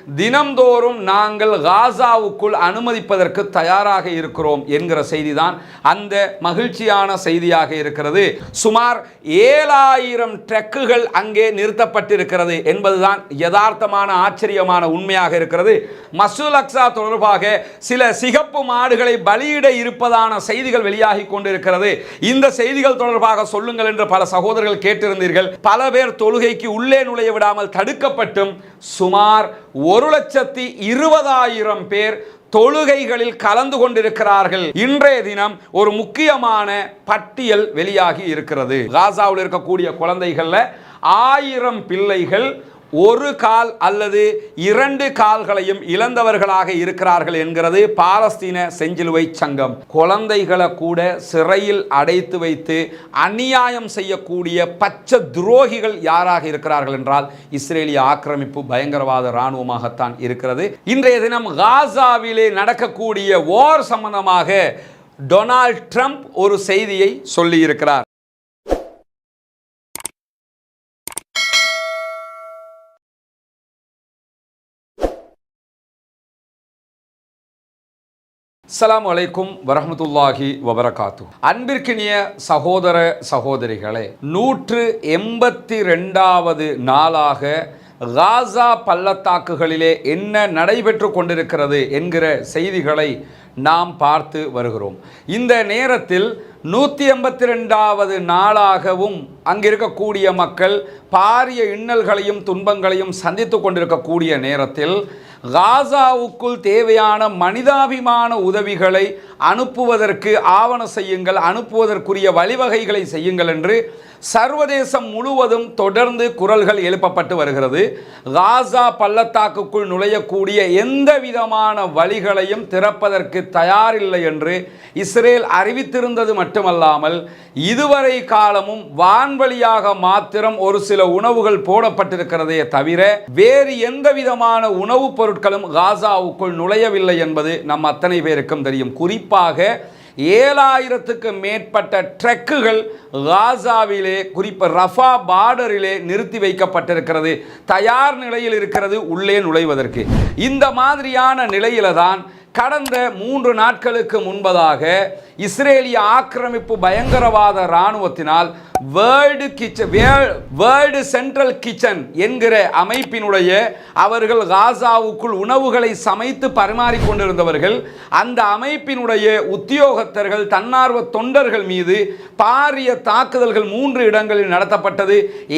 தினம்தோறும் நாங்கள் காசாவுக்குள் அனுமதிப்பதற்கு தயாராக இருக்கிறோம் என்கிற செய்திதான் அந்த மகிழ்ச்சியான செய்தியாக இருக்கிறது. சுமார் 7000 ட்ரக்குகள் அங்கே நிறுத்தப்பட்டிருக்கிறது என்பதுதான் யதார்த்தமான ஆச்சரியமான உண்மையாக இருக்கிறது. மஸ்ஜிதுல் அக்ஸா தொடர்பாக சில சிகப்பு மாடுகளை பலியிட இருப்பதான செய்திகள் வெளியாகி கொண்டிருக்கிறது. இந்த செய்திகள் தொடர்பாக சொல்லுங்கள் என்று பல சகோதரர்கள் கேட்டிருந்தீர்கள். பல பேர் தொழுகைக்கு உள்ளே நுழைய விடாமல் தடுக்கப்பட்டும் சுமார் 1,20,000 பேர் தொழுகைகளில் கலந்து கொண்டிருக்கிறார்கள். இன்றைய தினம் ஒரு முக்கியமான பட்டியல் வெளியாகி இருக்கிறது. காசாவில் இருக்கக்கூடிய குழந்தைகள்ல 1000 பிள்ளைகள் ஒரு கால் அல்லது 2 கால்களையும் இழந்தவர்களாக இருக்கிறார்கள் என்கிறது பாலஸ்தீன செஞ்சிலுவை சங்கம். குழந்தைகளை கூட சிறையில் அடைத்து வைத்து அநியாயம் செய்யக்கூடிய பச்சை துரோகிகள் யாராக இருக்கிறார்கள் என்றால் இஸ்ரேலிய ஆக்கிரமிப்பு பயங்கரவாத இராணுவமாகத்தான் இருக்கிறது. இன்றைய தினம் காசாவிலே நடக்கக்கூடிய வார் சம்பந்தமாக டொனால்ட் ட்ரம்ப் ஒரு செய்தியை சொல்லி இருக்கிறார். அஸ்ஸலாமு அலைக்கும் வரஹ்மத்துல்லாஹி வபரகாத்து. அன்பிற்கினிய சகோதர சகோதரிகளே, 182வது நாளாக காசா பள்ளத்தாக்குகளிலே என்ன நடைபெற்று கொண்டிருக்கிறது என்கிற செய்திகளை நாம் பார்த்து வருகிறோம். இந்த நேரத்தில் 182வது நாளாகவும் அங்கிருக்கக்கூடிய மக்கள் பாரிய இன்னல்களையும் துன்பங்களையும் சந்தித்து கொண்டிருக்கக்கூடிய நேரத்தில் காசாவுக்குள் தேவையான மனிதாபிமான உதவிகளை அனுப்புவதற்கு ஆவணம் செய்யுங்கள், அனுப்புவதற்குரிய வழிவகைகளை செய்யுங்கள் என்று சர்வதேசம் முழுவதும் தொடர்ந்து குரல்கள் எழுப்பப்பட்டு வருகிறது. காசா பள்ளத்தாக்குக்குள் நுழையக்கூடிய எந்த விதமான வழிகளையும் திறப்பதற்கு தயாரில்லை என்று இஸ்ரேல் அறிவித்திருந்தது மட்டுமல்லாமல் இதுவரை காலமும் வான்வழியாக மாத்திரம் ஒரு சில உணவுகள் போடப்பட்டிருக்கிறதே தவிர வேறு எந்த விதமான உணவுப் பொருட்களும் காசாவுக்குள் நுழையவில்லை என்பது நம் அத்தனை பேருக்கும் தெரியும். குறிப்பாக 7000க்கு மேற்பட்ட ட்ரக்குகள் காசாவிலே குறிப்பாக ரஃபா பார்டரிலே நிறுத்தி வைக்கப்பட்டிருக்கிறது, தயார் நிலையில் இருக்கிறது உள்ளே நுழைவதற்கு. இந்த மாதிரியான நிலையில தான் கடந்த 3 நாட்களுக்கு முன்பதாக இஸ்ரேலிய ஆக்கிரமிப்பு பயங்கரவாத இராணுவத்தினால் வேர்ல்டு சென்ட்ரல் கிச்சன் என்கிற அமைப்பினுடைய அவர்கள் காசாவுக்குள் உணவுகளை சமைத்து பரிமாறிக்கொண்டிருந்தவர்கள், அந்த அமைப்பினுடைய உத்தியோகத்தர்கள் தன்னார்வ தொண்டர்கள் மீது பாரிய தாக்குதல்கள் 3 இடங்களில் நடத்தப்பட்டது.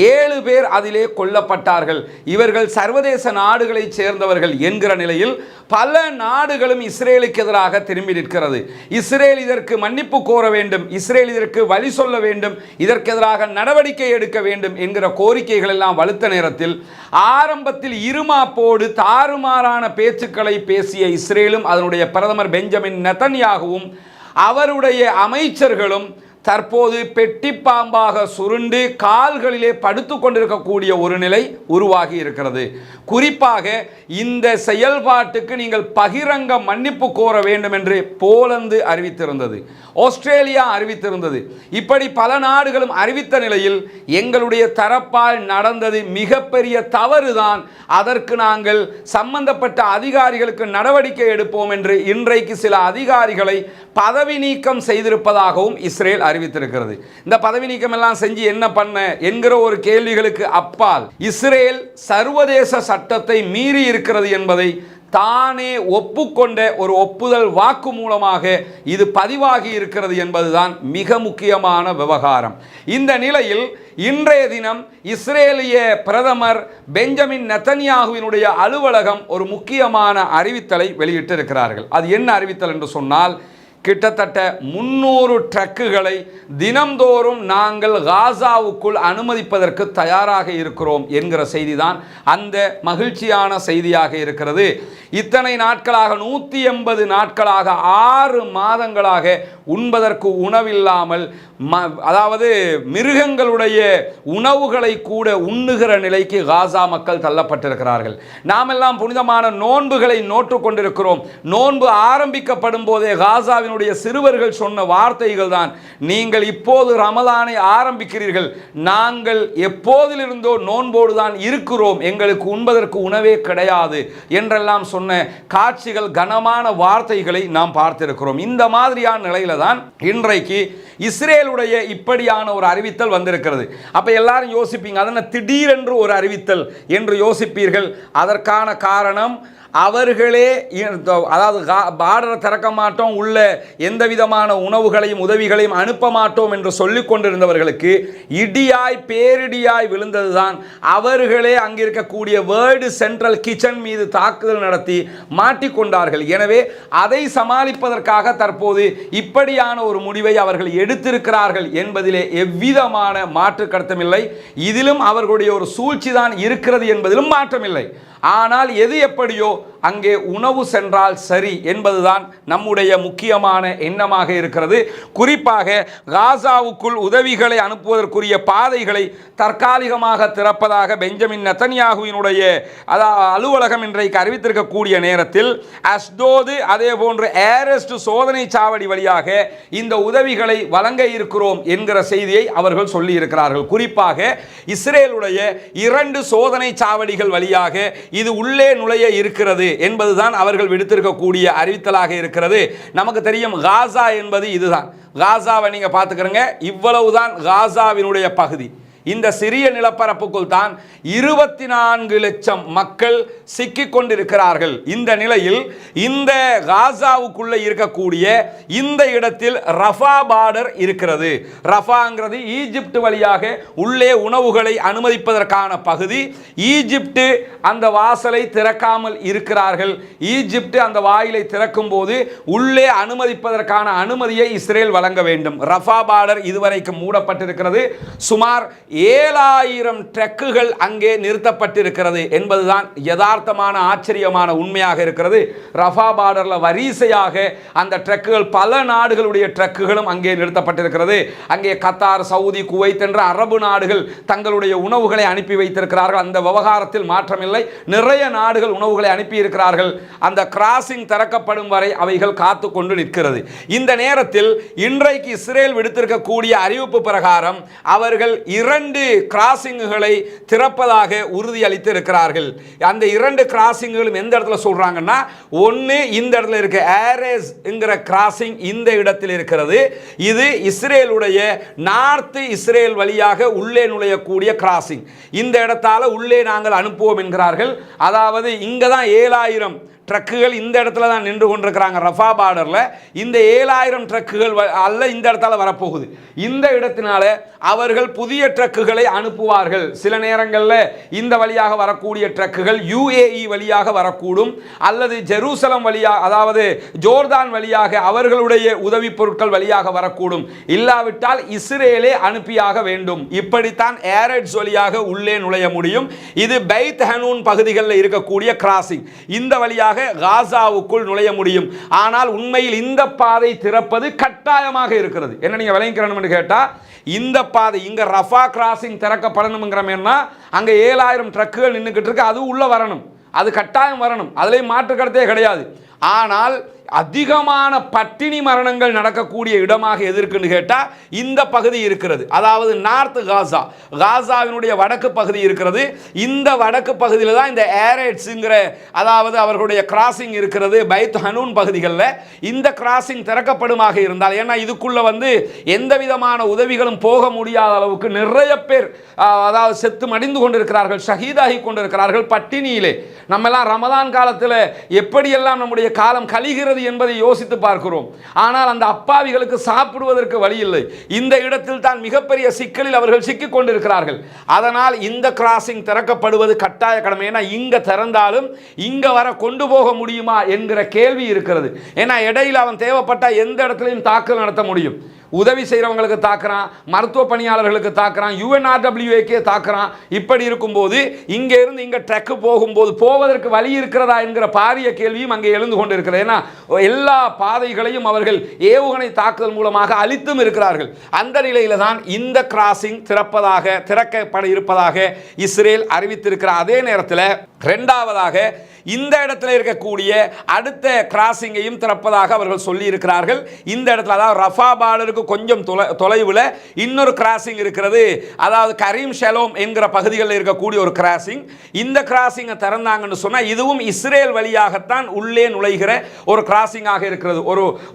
7 பேர் அதிலே கொல்லப்பட்டார்கள். இவர்கள் சர்வதேச நாடுகளைச் சேர்ந்தவர்கள் என்கிற நிலையில் பல நாடுகளும் இஸ்ரேலுக்கு எதிராக திரும்பி நிற்கிறது. இஸ்ரேல் இதற்கு மன்னிப்பு கோர வேண்டும், இஸ்ரேல் இதற்கு வழி சொல்ல வேண்டும், இதற்கு எதிராக நடவடிக்கை எடுக்க வேண்டும் என்கிற கோரிக்கைகள் எல்லாம் வலுத்த நேரத்தில் ஆரம்பத்தில் இருமாப்போடு தாறுமாறான பேச்சுக்களை பேசிய இஸ்ரேலும் அதனுடைய பிரதமர் பெஞ்சமின் நெதன்யாகுவும் அவருடைய அமைச்சர்களும் தற்போது பெட்டி பாம்பாக சுருண்டு கால்களிலே படுத்து கொண்டிருக்கக்கூடிய ஒரு நிலை உருவாகி இருக்கிறது. குறிப்பாக இந்த செயல்பாட்டுக்கு நீங்கள் பகிரங்க மன்னிப்பு கோர வேண்டும் என்று போலந்து அறிவித்திருந்தது, ஆஸ்திரேலியா அறிவித்திருந்தது. இப்படி பல நாடுகளும் அறிவித்த நிலையில் எங்களுடைய தரப்பால் நடந்தது மிகப்பெரிய தவறுதான், அதற்கு நாங்கள் சம்பந்தப்பட்ட அதிகாரிகளுக்கு நடவடிக்கை எடுப்போம் என்று இன்றைக்கு சில அதிகாரிகளை பதவி நீக்கம் செய்திருப்பதாகவும் இஸ்ரேல் அறிவித்திருக்கிறது. இந்த பதவி நீக்கம் எல்லாம் செஞ்சு என்ன பண்ண என்கிற ஒரு கேள்விகளுக்கு அப்பால் இஸ்ரேல் சர்வதேச சட்டத்தை மீறி இருக்கிறது என்பதை தானே ஒப்புக்கொண்ட ஒரு ஒப்புதல் வாக்கு மூலமாக இது பதிவாகி இருக்கிறது என்பதுதான் மிக முக்கியமான விவகாரம். இந்த நிலையில் இன்றைய தினம் இஸ்ரேலிய பிரதமர் பெஞ்சமின் நெதன்யாகுவினுடைய அலுவலகம் ஒரு முக்கியமான அறிவித்தலை வெளியிட்டிருக்கிறார்கள். அது என்ன அறிவித்தல் என்று சொன்னால், கிட்டத்தட்ட 300 ட்ரக்குகளை தினம்தோறும் நாங்கள் காசாவுக்குள் அனுமதிப்பதற்கு தயாராக இருக்கிறோம் என்கிற செய்திதான் அந்த மகிழ்ச்சியான செய்தியாக இருக்கிறது. இத்தனை நாட்களாக 180 நாட்களாக 6 மாதங்களாக உண்பதற்கு உணவில்லாமல், அதாவது மிருகங்களுடைய உணவுகளை கூட உண்ணுகிற நிலைக்கு காசா மக்கள் தள்ளப்பட்டிருக்கிறார்கள். நாமெல்லாம் புனிதமான நோன்புகளை நோற்று கொண்டிருக்கிறோம். நோன்பு ஆரம்பிக்கப்படும் போதே காசாவினுடைய சிறுவர்கள் சொன்ன வார்த்தைகள் தான், நீங்கள் இப்போது ரமலானை ஆரம்பிக்கிறீர்கள், நாங்கள் எப்போதிலிருந்தோ நோன்போடு தான் இருக்கிறோம், எங்களுக்கு உண்பதற்கு உணவே கிடையாது என்றெல்லாம் சொன்ன காட்சிகள், கனமான வார்த்தைகளை நாம் பார்த்திருக்கிறோம். இந்த மாதிரியான நிலையில தான் இன்றைக்கு இஸ்ரேலுடைய இப்படியான ஒரு அறிவித்தல் வந்திருக்கிறது. அப்ப எல்லாரும் யோசிப்பீங்க, அதன திடீரென்று ஒரு அறிவித்தல் என்று யோசிப்பீர்கள். அதற்கான காரணம், அவர்களே அதாவது பார்டரை திறக்க மாட்டோம், உள்ள எந்த விதமான உணவுகளையும் உதவிகளையும் அனுப்ப மாட்டோம் என்று சொல்லிக் கொண்டிருந்தவர்களுக்கு இடியாய் பேரிடியாய் விழுந்ததுதான். அவர்களே அங்கிருக்கக்கூடிய வேர்ல்டு சென்ட்ரல் கிச்சன் மீது தாக்குதல் நடத்தி மாட்டிக்கொண்டார்கள். எனவே அதை சமாளிப்பதற்காக தற்போது இப்படியான ஒரு முடிவை அவர்கள் எடுத்திருக்கிறார்கள் என்பதிலே எவ்விதமான மாற்று கருத்துமில்லை. இதிலும் அவர்களுடைய ஒரு சூழ்ச்சி தான் இருக்கிறது என்பதிலும் மாற்றமில்லை. ஆனால் எது எப்படியோ அங்கே உணவு சென்றால் சரி என்பதுதான் நம்முடைய முக்கியமான எண்ணமாக இருக்கிறது. குறிப்பாக காசாவுக்குள் உதவிகளை அனுப்புவதற்குரிய பாதைகளை தற்காலிகமாக திறப்பதாக பெஞ்சமின் நெதன்யாகுவினுடைய அலுவலகம் இன்றைக்கு அறிவித்திருக்கக்கூடிய நேரத்தில் அஸ்டோது அதே போன்று ஏரஸ்ட் சோதனை சாவடி வழியாக இந்த உதவிகளை வழங்க இருக்கிறோம் என்கிற செய்தியை அவர்கள் சொல்லி இருக்கிறார்கள். குறிப்பாக இஸ்ரேலுடைய 2 சோதனை சாவடிகள் வழியாக இது உள்ளே நுழைய இருக்கிறது என்பதுதான் அவர்கள் விடுத்திருக்கக்கூடிய அறிவித்தலாக இருக்கிறது. நமக்கு தெரியும், காசா என்பது இதுதான். காசாவை நீங்க பார்த்துக்கிறங்க, இவ்வளவுதான் காசாவினுடைய பகுதி. இந்த சிறிய நிலப்பரப்புக்குள் தான் 24 லட்சம் மக்கள் சிக்கிக் கொண்டிருக்கிறார்கள். இந்த நிலையில் இந்த காசாவுக்குள்ள இருக்கக்கூடிய இந்த இடத்தில் ரஃபா பார்டர் இருக்கிறது. ரஃபாங்கிறது ஈஜிப்ட் வழியாக உள்ளே உணவுகளை அனுமதிப்பதற்கான பகுதி. ஈஜிப்ட் அந்த வாசலை திறக்காமல் இருக்கிறார்கள். ஈஜிப்ட் அந்த வாயிலை திறக்கும் போது உள்ளே அனுமதிப்பதற்கான அனுமதியை இஸ்ரேல் வழங்க வேண்டும். ரஃபா பார்டர் இதுவரைக்கும் மூடப்பட்டிருக்கிறது. சுமார் 7000 ட்ரக்குகள் அங்கே நிறுத்தப்பட்டிருக்கிறது என்பதுதான் யதார்த்தமான ஆச்சரியமான உண்மையாக இருக்கிறது. ரஃபா பார்டர்ல வரிசையாக அந்த ட்ரக்குகள், பல நாடுகளுடைய ட்ரக்குகளும் அங்கே நிறுத்தப்பட்டிருக்கிறது. அங்கே கத்தார், சவுதி, குவைத் என்ற அரபு நாடுகள் தங்களுடைய உணவுகளை அனுப்பி வைத்திருக்கிறார்கள். அந்த விவகாரத்தில் மாற்றமில்லை. நிறைய நாடுகள் உணவுகளை அனுப்பி இருக்கிறார்கள். அந்த கிராசிங் திறக்கப்படும் வரை அவைகள் காத்து கொண்டு நிற்கிறது. இந்த நேரத்தில் இன்றைக்கு இஸ்ரேல் விடுத்திருக்கக்கூடிய அறிவிப்பு பிரகாரம் அவர்கள் 2 கிராசிங்குகளை திறப்பதாக உறுதி அளித்து இருக்கிறார்கள். அந்த 2 கிராசிங்களும் எந்த இடத்துல சொல்றாங்கன்னா, ஒன்று இந்த இடத்துல இருக்க ஏரேஸ் என்கிற கிராசிங் இந்த இடத்தில் இருக்கிறது. இது இஸ்ரேலுடைய நார்த் இஸ்ரேல் வழியாக உள்ளே நுழையக்கூடிய கிராசிங். இந்த இடத்தால உள்ளே நாங்கள் அனுப்புவோம் என்கிறார்கள். அதாவது இங்க தான் 7000 ட்ரக்குகள் இந்த இடத்துல தான் நின்று கொண்டிருக்கிறாங்க. ரஃபா பார்டர்ல இந்த 7000 ட்ரக்குகள் அல்ல இந்த இடத்தால வரப்போகுது. இந்த இடத்தினால அவர்கள் புதிய ட்ரக்குகளை அனுப்புவார்கள். சில நேரங்களில் இந்த வழியாக வரக்கூடிய ட்ரக்குகள் UAE வழியாக வரக்கூடும், அல்லது ஜெருசலம் வழியாக, அதாவது ஜோர்தான் வழியாக அவர்களுடைய உதவி பொருட்கள் வழியாக வரக்கூடும். இல்லாவிட்டால் இஸ்ரேலே அனுப்பியாக வேண்டும். இப்படித்தான் ஏரட்ஸ் வழியாக உள்ளே நுழைய முடியும். இது பெய்த் ஹனூன் பகுதிகளில் இருக்கக்கூடிய கிராசிங். இந்த வழியாக காசாவுக்குள் நுழைய முடியும். ஆனால் உண்மையில் இந்த பாதை திறப்பது கட்டாயமாக இருக்கிறது. என்ன நீங்க விளங்கிக்கணும்னு கேட்டா, இந்த பாதை இங்க ரஃபா கிராசிங் திறக்கப்படணும்ங்கிறமேனா அங்க 7000 ட்ரக்குகள் நின்றுகிட்டு இருக்கு. அது உள்ள வரணும், அது கட்டாயம் வரணும், அதுல மாற்று கருத்தே கிடையாது. ஆனால் அதிகமான பட்டினி மரணங்கள் நடக்கக்கூடிய இடமாக எது இருக்குன்னு கேட்டால் இந்த பகுதி இருக்கிறது. அதாவது நார்த் காசா, காசாவினுடைய வடக்கு பகுதி இருக்கிறது. இந்த வடக்கு பகுதியில் தான் இந்த ஏரேட்ஸுங்கிற, அதாவது அவர்களுடைய கிராசிங் இருக்கிறது. பைத் ஹனூன் பகுதிகளில் இந்த கிராசிங் திறக்கப்படுமாக இருந்தால், ஏன்னா இதுக்குள்ள எந்த விதமான உதவிகளும் போக முடியாத அளவுக்கு நிறைய பேர் அதாவது செத்து மடிந்து கொண்டிருக்கிறார்கள், ஷஹீதாகி கொண்டிருக்கிறார்கள் பட்டினியிலே. நம்ம எல்லாம் ரமதான் காலத்தில் எப்படியெல்லாம் நம்முடைய காலம் கழிகிறது என்பதை யோசித்து பார்க்கிறோம். ஆனால் அந்த அப்பாவிகளுக்கு சாப்பிடுவதற்கு வழி இல்லை. இந்த இடத்தில் தான் மிகப்பெரிய சிக்கலில் அவர்கள் சிக்கிக் கொண்டிருக்கிறார்கள். அதனால் இந்த கிராசிங் திறக்கப்படுவது கட்டாய கடமை. ஏன்னா இங்க திறந்தாலும் இங்க வர கொண்டு போக முடியுமா என்கிற கேள்வி இருக்கிறது. ஏன்னா இடையில் அவன் தேவைப்பட்ட எந்த இடத்திலையும் தாக்குதல் நடத்த முடியும். உதவி செய்கிறவங்களுக்கு தாக்குறான், மருத்துவ பணியாளர்களுக்கு தாக்குறான், UNRWAக்கே தாக்குறான். இப்படி இருக்கும்போது இங்கே இருந்து இங்கே ட்ரக்கு போகும்போது போவதற்கு வழி இருக்கிறதா என்கிற பாரிய கேள்வியும் அங்கே எழுந்து கொண்டு இருக்கிறது. ஏன்னா எல்லா பாதைகளையும் அவர்கள் ஏவுகணை தாக்குதல் மூலமாக அழித்தும் இருக்கிறார்கள். அந்த நிலையில தான் இந்த கிராசிங் திறக்கப்பட இருப்பதாக இஸ்ரேல் அறிவித்திருக்கிற அதே நேரத்தில் இரண்டாவதாக இந்த இடத்துல இருக்கக்கூடிய அடுத்த கிராசிங்கையும் திறப்பதாக அவர்கள் சொல்லி இருக்கிறார்கள். இந்த இடத்துல அதாவது ரஃபா பார்டருக்கு கொஞ்சம் தொலைவில் இன்னொரு கிராசிங் இருக்கிறது. அதாவது கரீம் ஷெலோம் என்கிற பகுதிகளில் இருக்கக்கூடிய ஒரு கிராசிங். இந்த கிராசிங்கை திறந்தாங்கன்னு சொன்னால் இதுவும் இஸ்ரேல் வழியாகத்தான் உள்ளே நுழைகிற ஒரு கிராசிங்காக இருக்கிறது,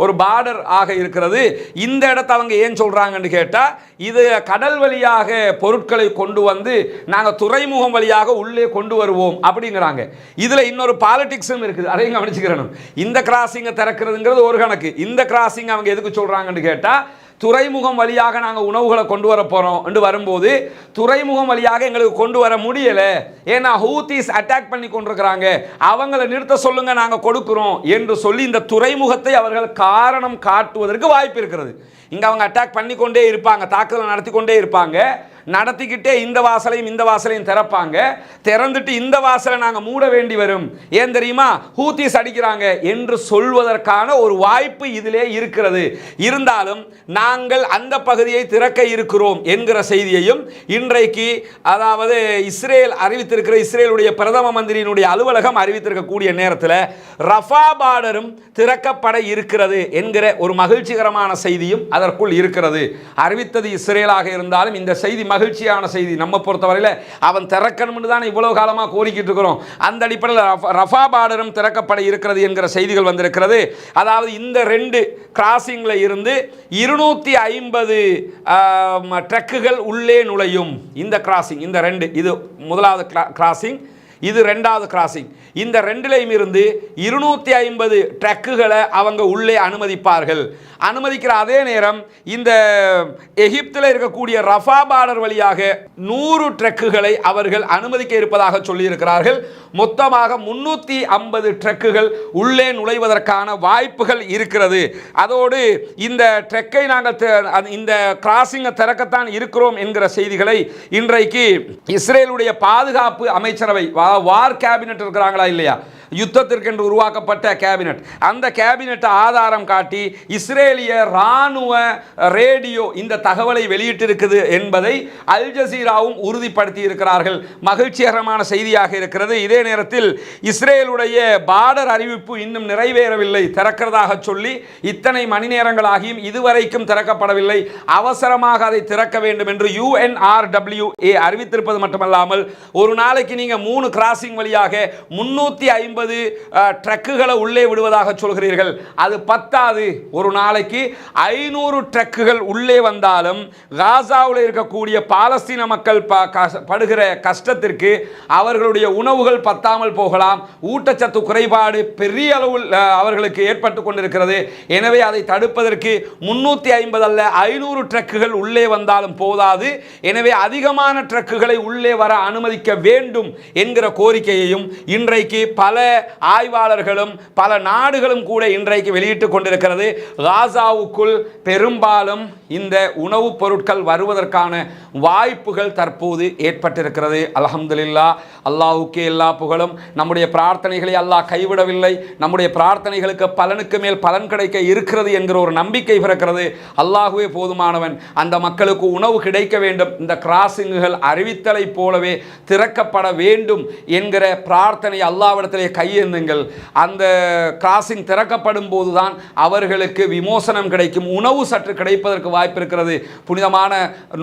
ஒரு பார்டர் ஆக இருக்கிறது. இந்த இடத்தை அவங்க ஏன் சொல்றாங்கன்னு கேட்டால் இது கடல் வழியாக பொருட்களை கொண்டு வந்து நாங்கள் துறைமுகம் வழியாக உள்ளே கொண்டு வருவோம் அப்படிங்கிறாங்க. இதில் இன்னொரு பாலிடிக்ஸும் இருக்குது, அதையும் கவனிச்சுக்கிறணும். இந்த கிராசிங்கை திறக்கிறதுங்கிறது ஒரு கணக்கு. இந்த கிராசிங் அவங்க எதுக்கு சொல்றாங்கன்னு கேட்டால் துறைமுகம் வழியாக நாங்கள் உணவுகளை கொண்டு வர போகிறோம் என்று வரும்போது துறைமுகம் வழியாக எங்களுக்கு கொண்டு வர முடியலை, ஏன்னா ஹூத்திஸ் அட்டாக் பண்ணி கொண்டிருக்கிறாங்க, அவங்களை நிறுத்த சொல்லுங்க நாங்கள் கொடுக்குறோம் என்று சொல்லி இந்த துறைமுகத்தை அவர்கள் காரணம் காட்டுவதற்கு வாய்ப்பு இருக்கிறது. இங்கே அவங்க அட்டாக் பண்ணி கொண்டே இருப்பாங்க, தாக்குதல் நடத்தி கொண்டே இருப்பாங்க, நடத்திக்கிட்டே இந்த வாசலையும் திறப்பாங்க, திறந்துட்டு இந்த வாசலை நாங்கள் மூட வேண்டி வரும், ஏன் தெரியுமா ஹூத்திஸ் அடிக்கிறாங்க என்று சொல்வதற்கான ஒரு வாய்ப்பு இதிலே இருக்கிறது. இருந்தாலும் நாங்கள் அந்த பகுதியை திறக்க இருக்கிறோம் என்கிற செய்தியையும் இன்றைக்கு அதாவது இஸ்ரேல் அறிவித்திருக்கிற இஸ்ரேலுடைய பிரதம மந்திரியினுடைய அலுவலகம் அறிவித்திருக்கக்கூடிய நேரத்தில் ரஃபா பார்டரும் திறக்கப்பட இருக்கிறது என்கிற ஒரு மகிழ்ச்சிகரமான செய்தியும் அதற்குள் இருக்கிறது. அறிவித்தது இஸ்ரேலாக இருந்தாலும் இந்த செய்தி மகிழ்ச்சியான செய்தி. நம்ம பொறுத்தவரையில் அவன் திறக்கணும்னு தான் இவ்வளவு காலமாக கோரிக்கிட்டு இருக்கிறோம். அந்த அடிப்படையில் ரஃபா பார்டரும் திறக்கப்பட இருக்கிறது என்கிற செய்திகள் வந்திருக்கிறது. அதாவது இந்த ரெண்டு கிராசிங்கில் இருந்து 250 ட்ரக்குகள் உள்ளே நுழையும். இந்த கிராசிங் இந்த ரெண்டு, இது முதலாவது கிராசிங், இது ரெண்டாவது கிராசிங். இந்த ரெண்டிலையும் இருந்து 250 ட்ரக்குகளை அவங்க உள்ளே அனுமதிப்பார்கள். அனுமதிக்கிற அதே நேரம் இந்த எகிப்தில் இருக்கக்கூடிய ரஃபா பார்டர் வழியாக 100 ட்ரக்குகளை அவர்கள் அனுமதிக்க இருப்பதாக சொல்லியிருக்கிறார்கள். மொத்தமாக 350 ட்ரக்குகள் உள்ளே நுழைவதற்கான வாய்ப்புகள் இருக்கிறது. அதோடு இந்த ட்ரக்கை நாங்கள் இந்த கிராசிங்கை திறக்கத்தான் இருக்கிறோம் என்கிற செய்திகளை இன்றைக்கு இஸ்ரேலுடைய பாதுகாப்பு அமைச்சரவை வார் கேபினட் இருக்கிறாங்களா இல்லையா, யுத்தத்திற்கென்று உருவாக்கப்பட்ட கேபினட், அந்த கேபினட் ஆதாரம் காட்டி இஸ்ரேலிய ராணுவ ரேடியோ இந்த தகவலை வெளியிட்டிருக்குது என்பதை அல் ஜசீராவும் உறுதிப்படுத்தி இருக்கிறார்கள். மகிழ்ச்சிகரமான செய்தியாக இருக்கிறது. இதே நேரத்தில் இஸ்ரேலுடைய பார்டர் அறிவிப்பு இன்னும் நிறைவேறவில்லை, திறக்கிறதாக சொல்லி இத்தனை மணி நேரங்களாகியும் இதுவரைக்கும் திறக்கப்படவில்லை. அவசரமாக அதை திறக்க வேண்டும் என்று UNRWA அறிவித்திருப்பது மட்டுமல்லாமல் ஒரு நாளைக்கு நீங்க 3 கிராசிங் வழியாக 350 ட்ரக்குகளை உள்ளே விடுவதாக சொல்கிறீர்கள். அது பத்தாது, ஒரு நாளைக்கு 500 ட்ரக்குகள் உள்ளே வந்தாலும் காசாவில் இருக்கக்கூடிய பாலஸ்தீன மக்கள் படுகிற கஷ்டத்திற்கு அவர்களுடைய உணவுகள் பத்தாமல் போகலாம். ஊட்டச்சத்து குறைபாடு பெரிய அளவில் அவர்களுக்கு ஏற்பட்டு கொண்டிருக்கிறது. எனவே அதை தடுப்பதற்கு 350 அல்ல 500 ட்ரக்குகள் உள்ளே வந்தாலும் போதாது. எனவே அதிகமான ட்ரக்குகளை உள்ளே வர அனுமதிக்க வேண்டும் என்கிற கோரிக்கையையும் இன்றைக்கு பல ஆய்வாளர்களும் பல நாடுகளும் கூட இன்றைக்கு வெளியிட்டுக் கொண்டிருக்கிறது. காசாவுக்குள் பெரும்பாலும் இந்த உணவுப் பொருட்கள் வருவதற்கான வாய்ப்புகள் தற்போது ஏற்பட்டிருக்கிறது. அல்ஹம்துலில்லாஹ், அல்லாஹ்வுக்கே எல்லா புகழும். நம்முடைய பிரார்த்தனைகளை அல்லாஹ் கைவிடவில்லை. நம்முடைய பிரார்த்தனைகளுக்கு பலனுக்கு மேல் பலன் கிடைக்க இருக்கிறது என்கிற ஒரு நம்பிக்கை பிறக்கிறது. அல்லாஹ்வே போதுமானவன். அந்த மக்களுக்கு உணவு கிடைக்க வேண்டும். இந்த கிராசிங்குகள் அறிவித்தலை போலவே திறக்கப்பட வேண்டும் என்கிற பிரார்த்தனை அல்லாஹ்விடத்திலே கையேந்துங்கள். அந்த கிராசிங் திறக்கப்படும் போதுதான் அவர்களுக்கு விமோசனம் கிடைக்கும், உணவு சற்று கிடைப்பதற்கு வாய்ப்பு இருக்கிறது. புனிதமான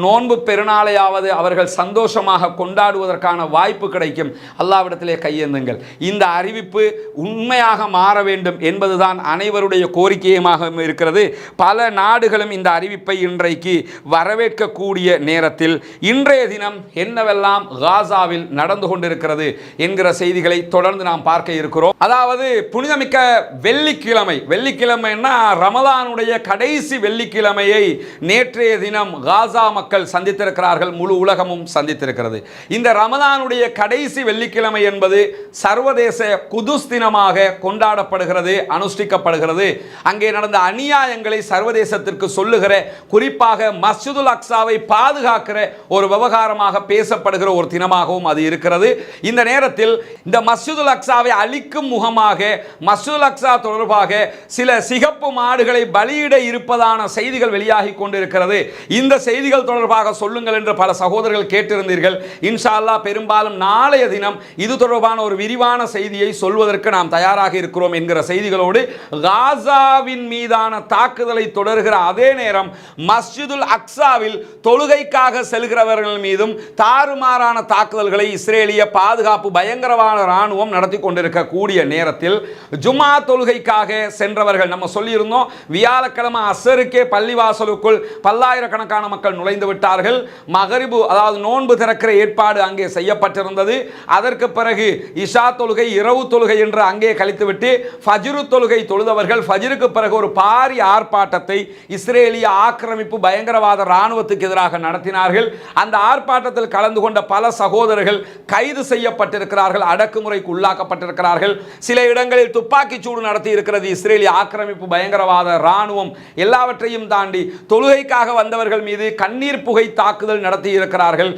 நோன்பு பெருநாளையாவது அவர்கள் சந்தோஷமாக கொண்டாடுவதற்கான வாய்ப்பு கிடைக்கும். அல்லாஹ்விடத்திலே கையேந்துங்கள். இந்த அறிவிப்பு உண்மையாக மாற வேண்டும் என்பதுதான் அனைவருடைய கோரிக்கையுமாக இருக்கிறது. பல நாடுகளும் இந்த அறிவிப்பை இன்றைக்கு வரவேற்கக்கூடிய நேரத்தில் இன்றைய தினம் என்னவெல்லாம் காசாவில் நடந்து கொண்டிருக்கிறது என்கிற செய்திகளை தொடர்ந்து நாம் பார்க்க பார்க்க இருக்கிறோம். அதாவது புனிதமிக்க வெள்ளிக்கிழமை, வெள்ளிக்கிழமைன்னா ரமலானுடைய கடைசி வெள்ளிக்கிழமையை நேற்றைய தினம் காசா மக்கள் சந்தித்திருக்கிறார்கள், முழு உலகமும் சந்தித்திருக்கிறது. இந்த ரமலானுடைய கடைசி வெள்ளிக்கிழமை என்பது சர்வதேச குதுஸ் தினமாக கொண்டாடப்படுகிறது, அனுஷ்டிக்கப்படுகிறது. அங்கே நடந்த அநியாயங்களை சர்வதேசத்திற்கு சொல்லுகிற, குறிப்பாக மஸ்ஜிதுல் அக்ஸாவை பாதுகாக்கிற ஒரு விவகாரமாக பேசப்படுகிற ஒரு தினமாகவும் அது இருக்கிறது. இந்த நேரத்தில் இந்த மஸ்ஜிதுல் அக்ஸாவை அழிக்கும் முகமாக மஸ்ஜிதுல் அக்ஸா தொடர்பாக சில சிகப்பு மாடுகளை பலியிட இருப்பதான செய்திகள் வெளியாகி கொண்டிருக்கிறது. இந்த செய்திகள் தொடர்பாக சொல்லுங்கள் என்று பல சகோதரர்கள் கேட்டிருந்தீர்கள். இன்ஷா அல்லாஹ் பெரும்பாலும் நாளைய தினம் இது தொடர்பான ஒரு விரிவான செய்தியை சொல்வதற்கு நாம் தயாராக இருக்கிறோம் என்கிற செய்திகளோடு, காசாவின் மீதான தாக்குதலை தொடர்கிற அதே நேரம் மஸ்ஜிதுல் அக்ஸாவில் தொழுகைக்காக செல்கிறவர்கள் மீதும் தாறுமாறான தாக்குதல்களை இஸ்ரேலிய பாதுகாப்பு பயங்கரவாத ராணுவம் நடத்தி கொண்டிருக்கக்கூடிய நேரத்தில் ஜும்மா தொழுகைக்காக சென்றவர்கள், நம்ம சொல்லியிருந்தோம் வியாழக்கிழமை அசருக்கே பள்ளிவாசலுக்குள் பல்லாயிரக்கணக்கான மக்கள் நுழைந்து விட்டார்கள். மகரிபு, அதாவது நோன்பு திறக்கிற ஏற்பாடு அங்கே செய்யப்பட்டிருந்தது. அதற்கு பிறகு இஷா தொழுகை, இரவு தொழுகை என்று அங்கே கழித்துவிட்டு ஃபஜ்ரு தொழுகை தொழுதவர்கள் ஃபஜ்ருக்கு பிறகு ஒரு பாரிய ஆர்ப்பாட்டத்தை இஸ்ரேலிய ஆக்கிரமிப்பு பயங்கரவாத ராணுவத்துக்கு எதிராக நடத்தினார்கள். அந்த ஆர்ப்பாட்டத்தில் கலந்து கொண்ட பல சகோதரர்கள் கைது செய்யப்பட்டிருக்கிறார்கள், அடக்குமுறைக்கு உள்ளாக்கப்பட்டிருக்கிறார்கள். சில இடங்களில் துப்பாக்கி சூடு நடத்தி இருக்கிறது இஸ்ரேலிய ஆக்கிரமிப்பு பயங்கரவாத ராணுவம். எல்லாவற்றையும் தாண்டி தொழுகைக்காக வந்தவர்கள் மீது கண்ணீர் புகை தாக்குதல் நடத்தி இருக்கிறார்கள்.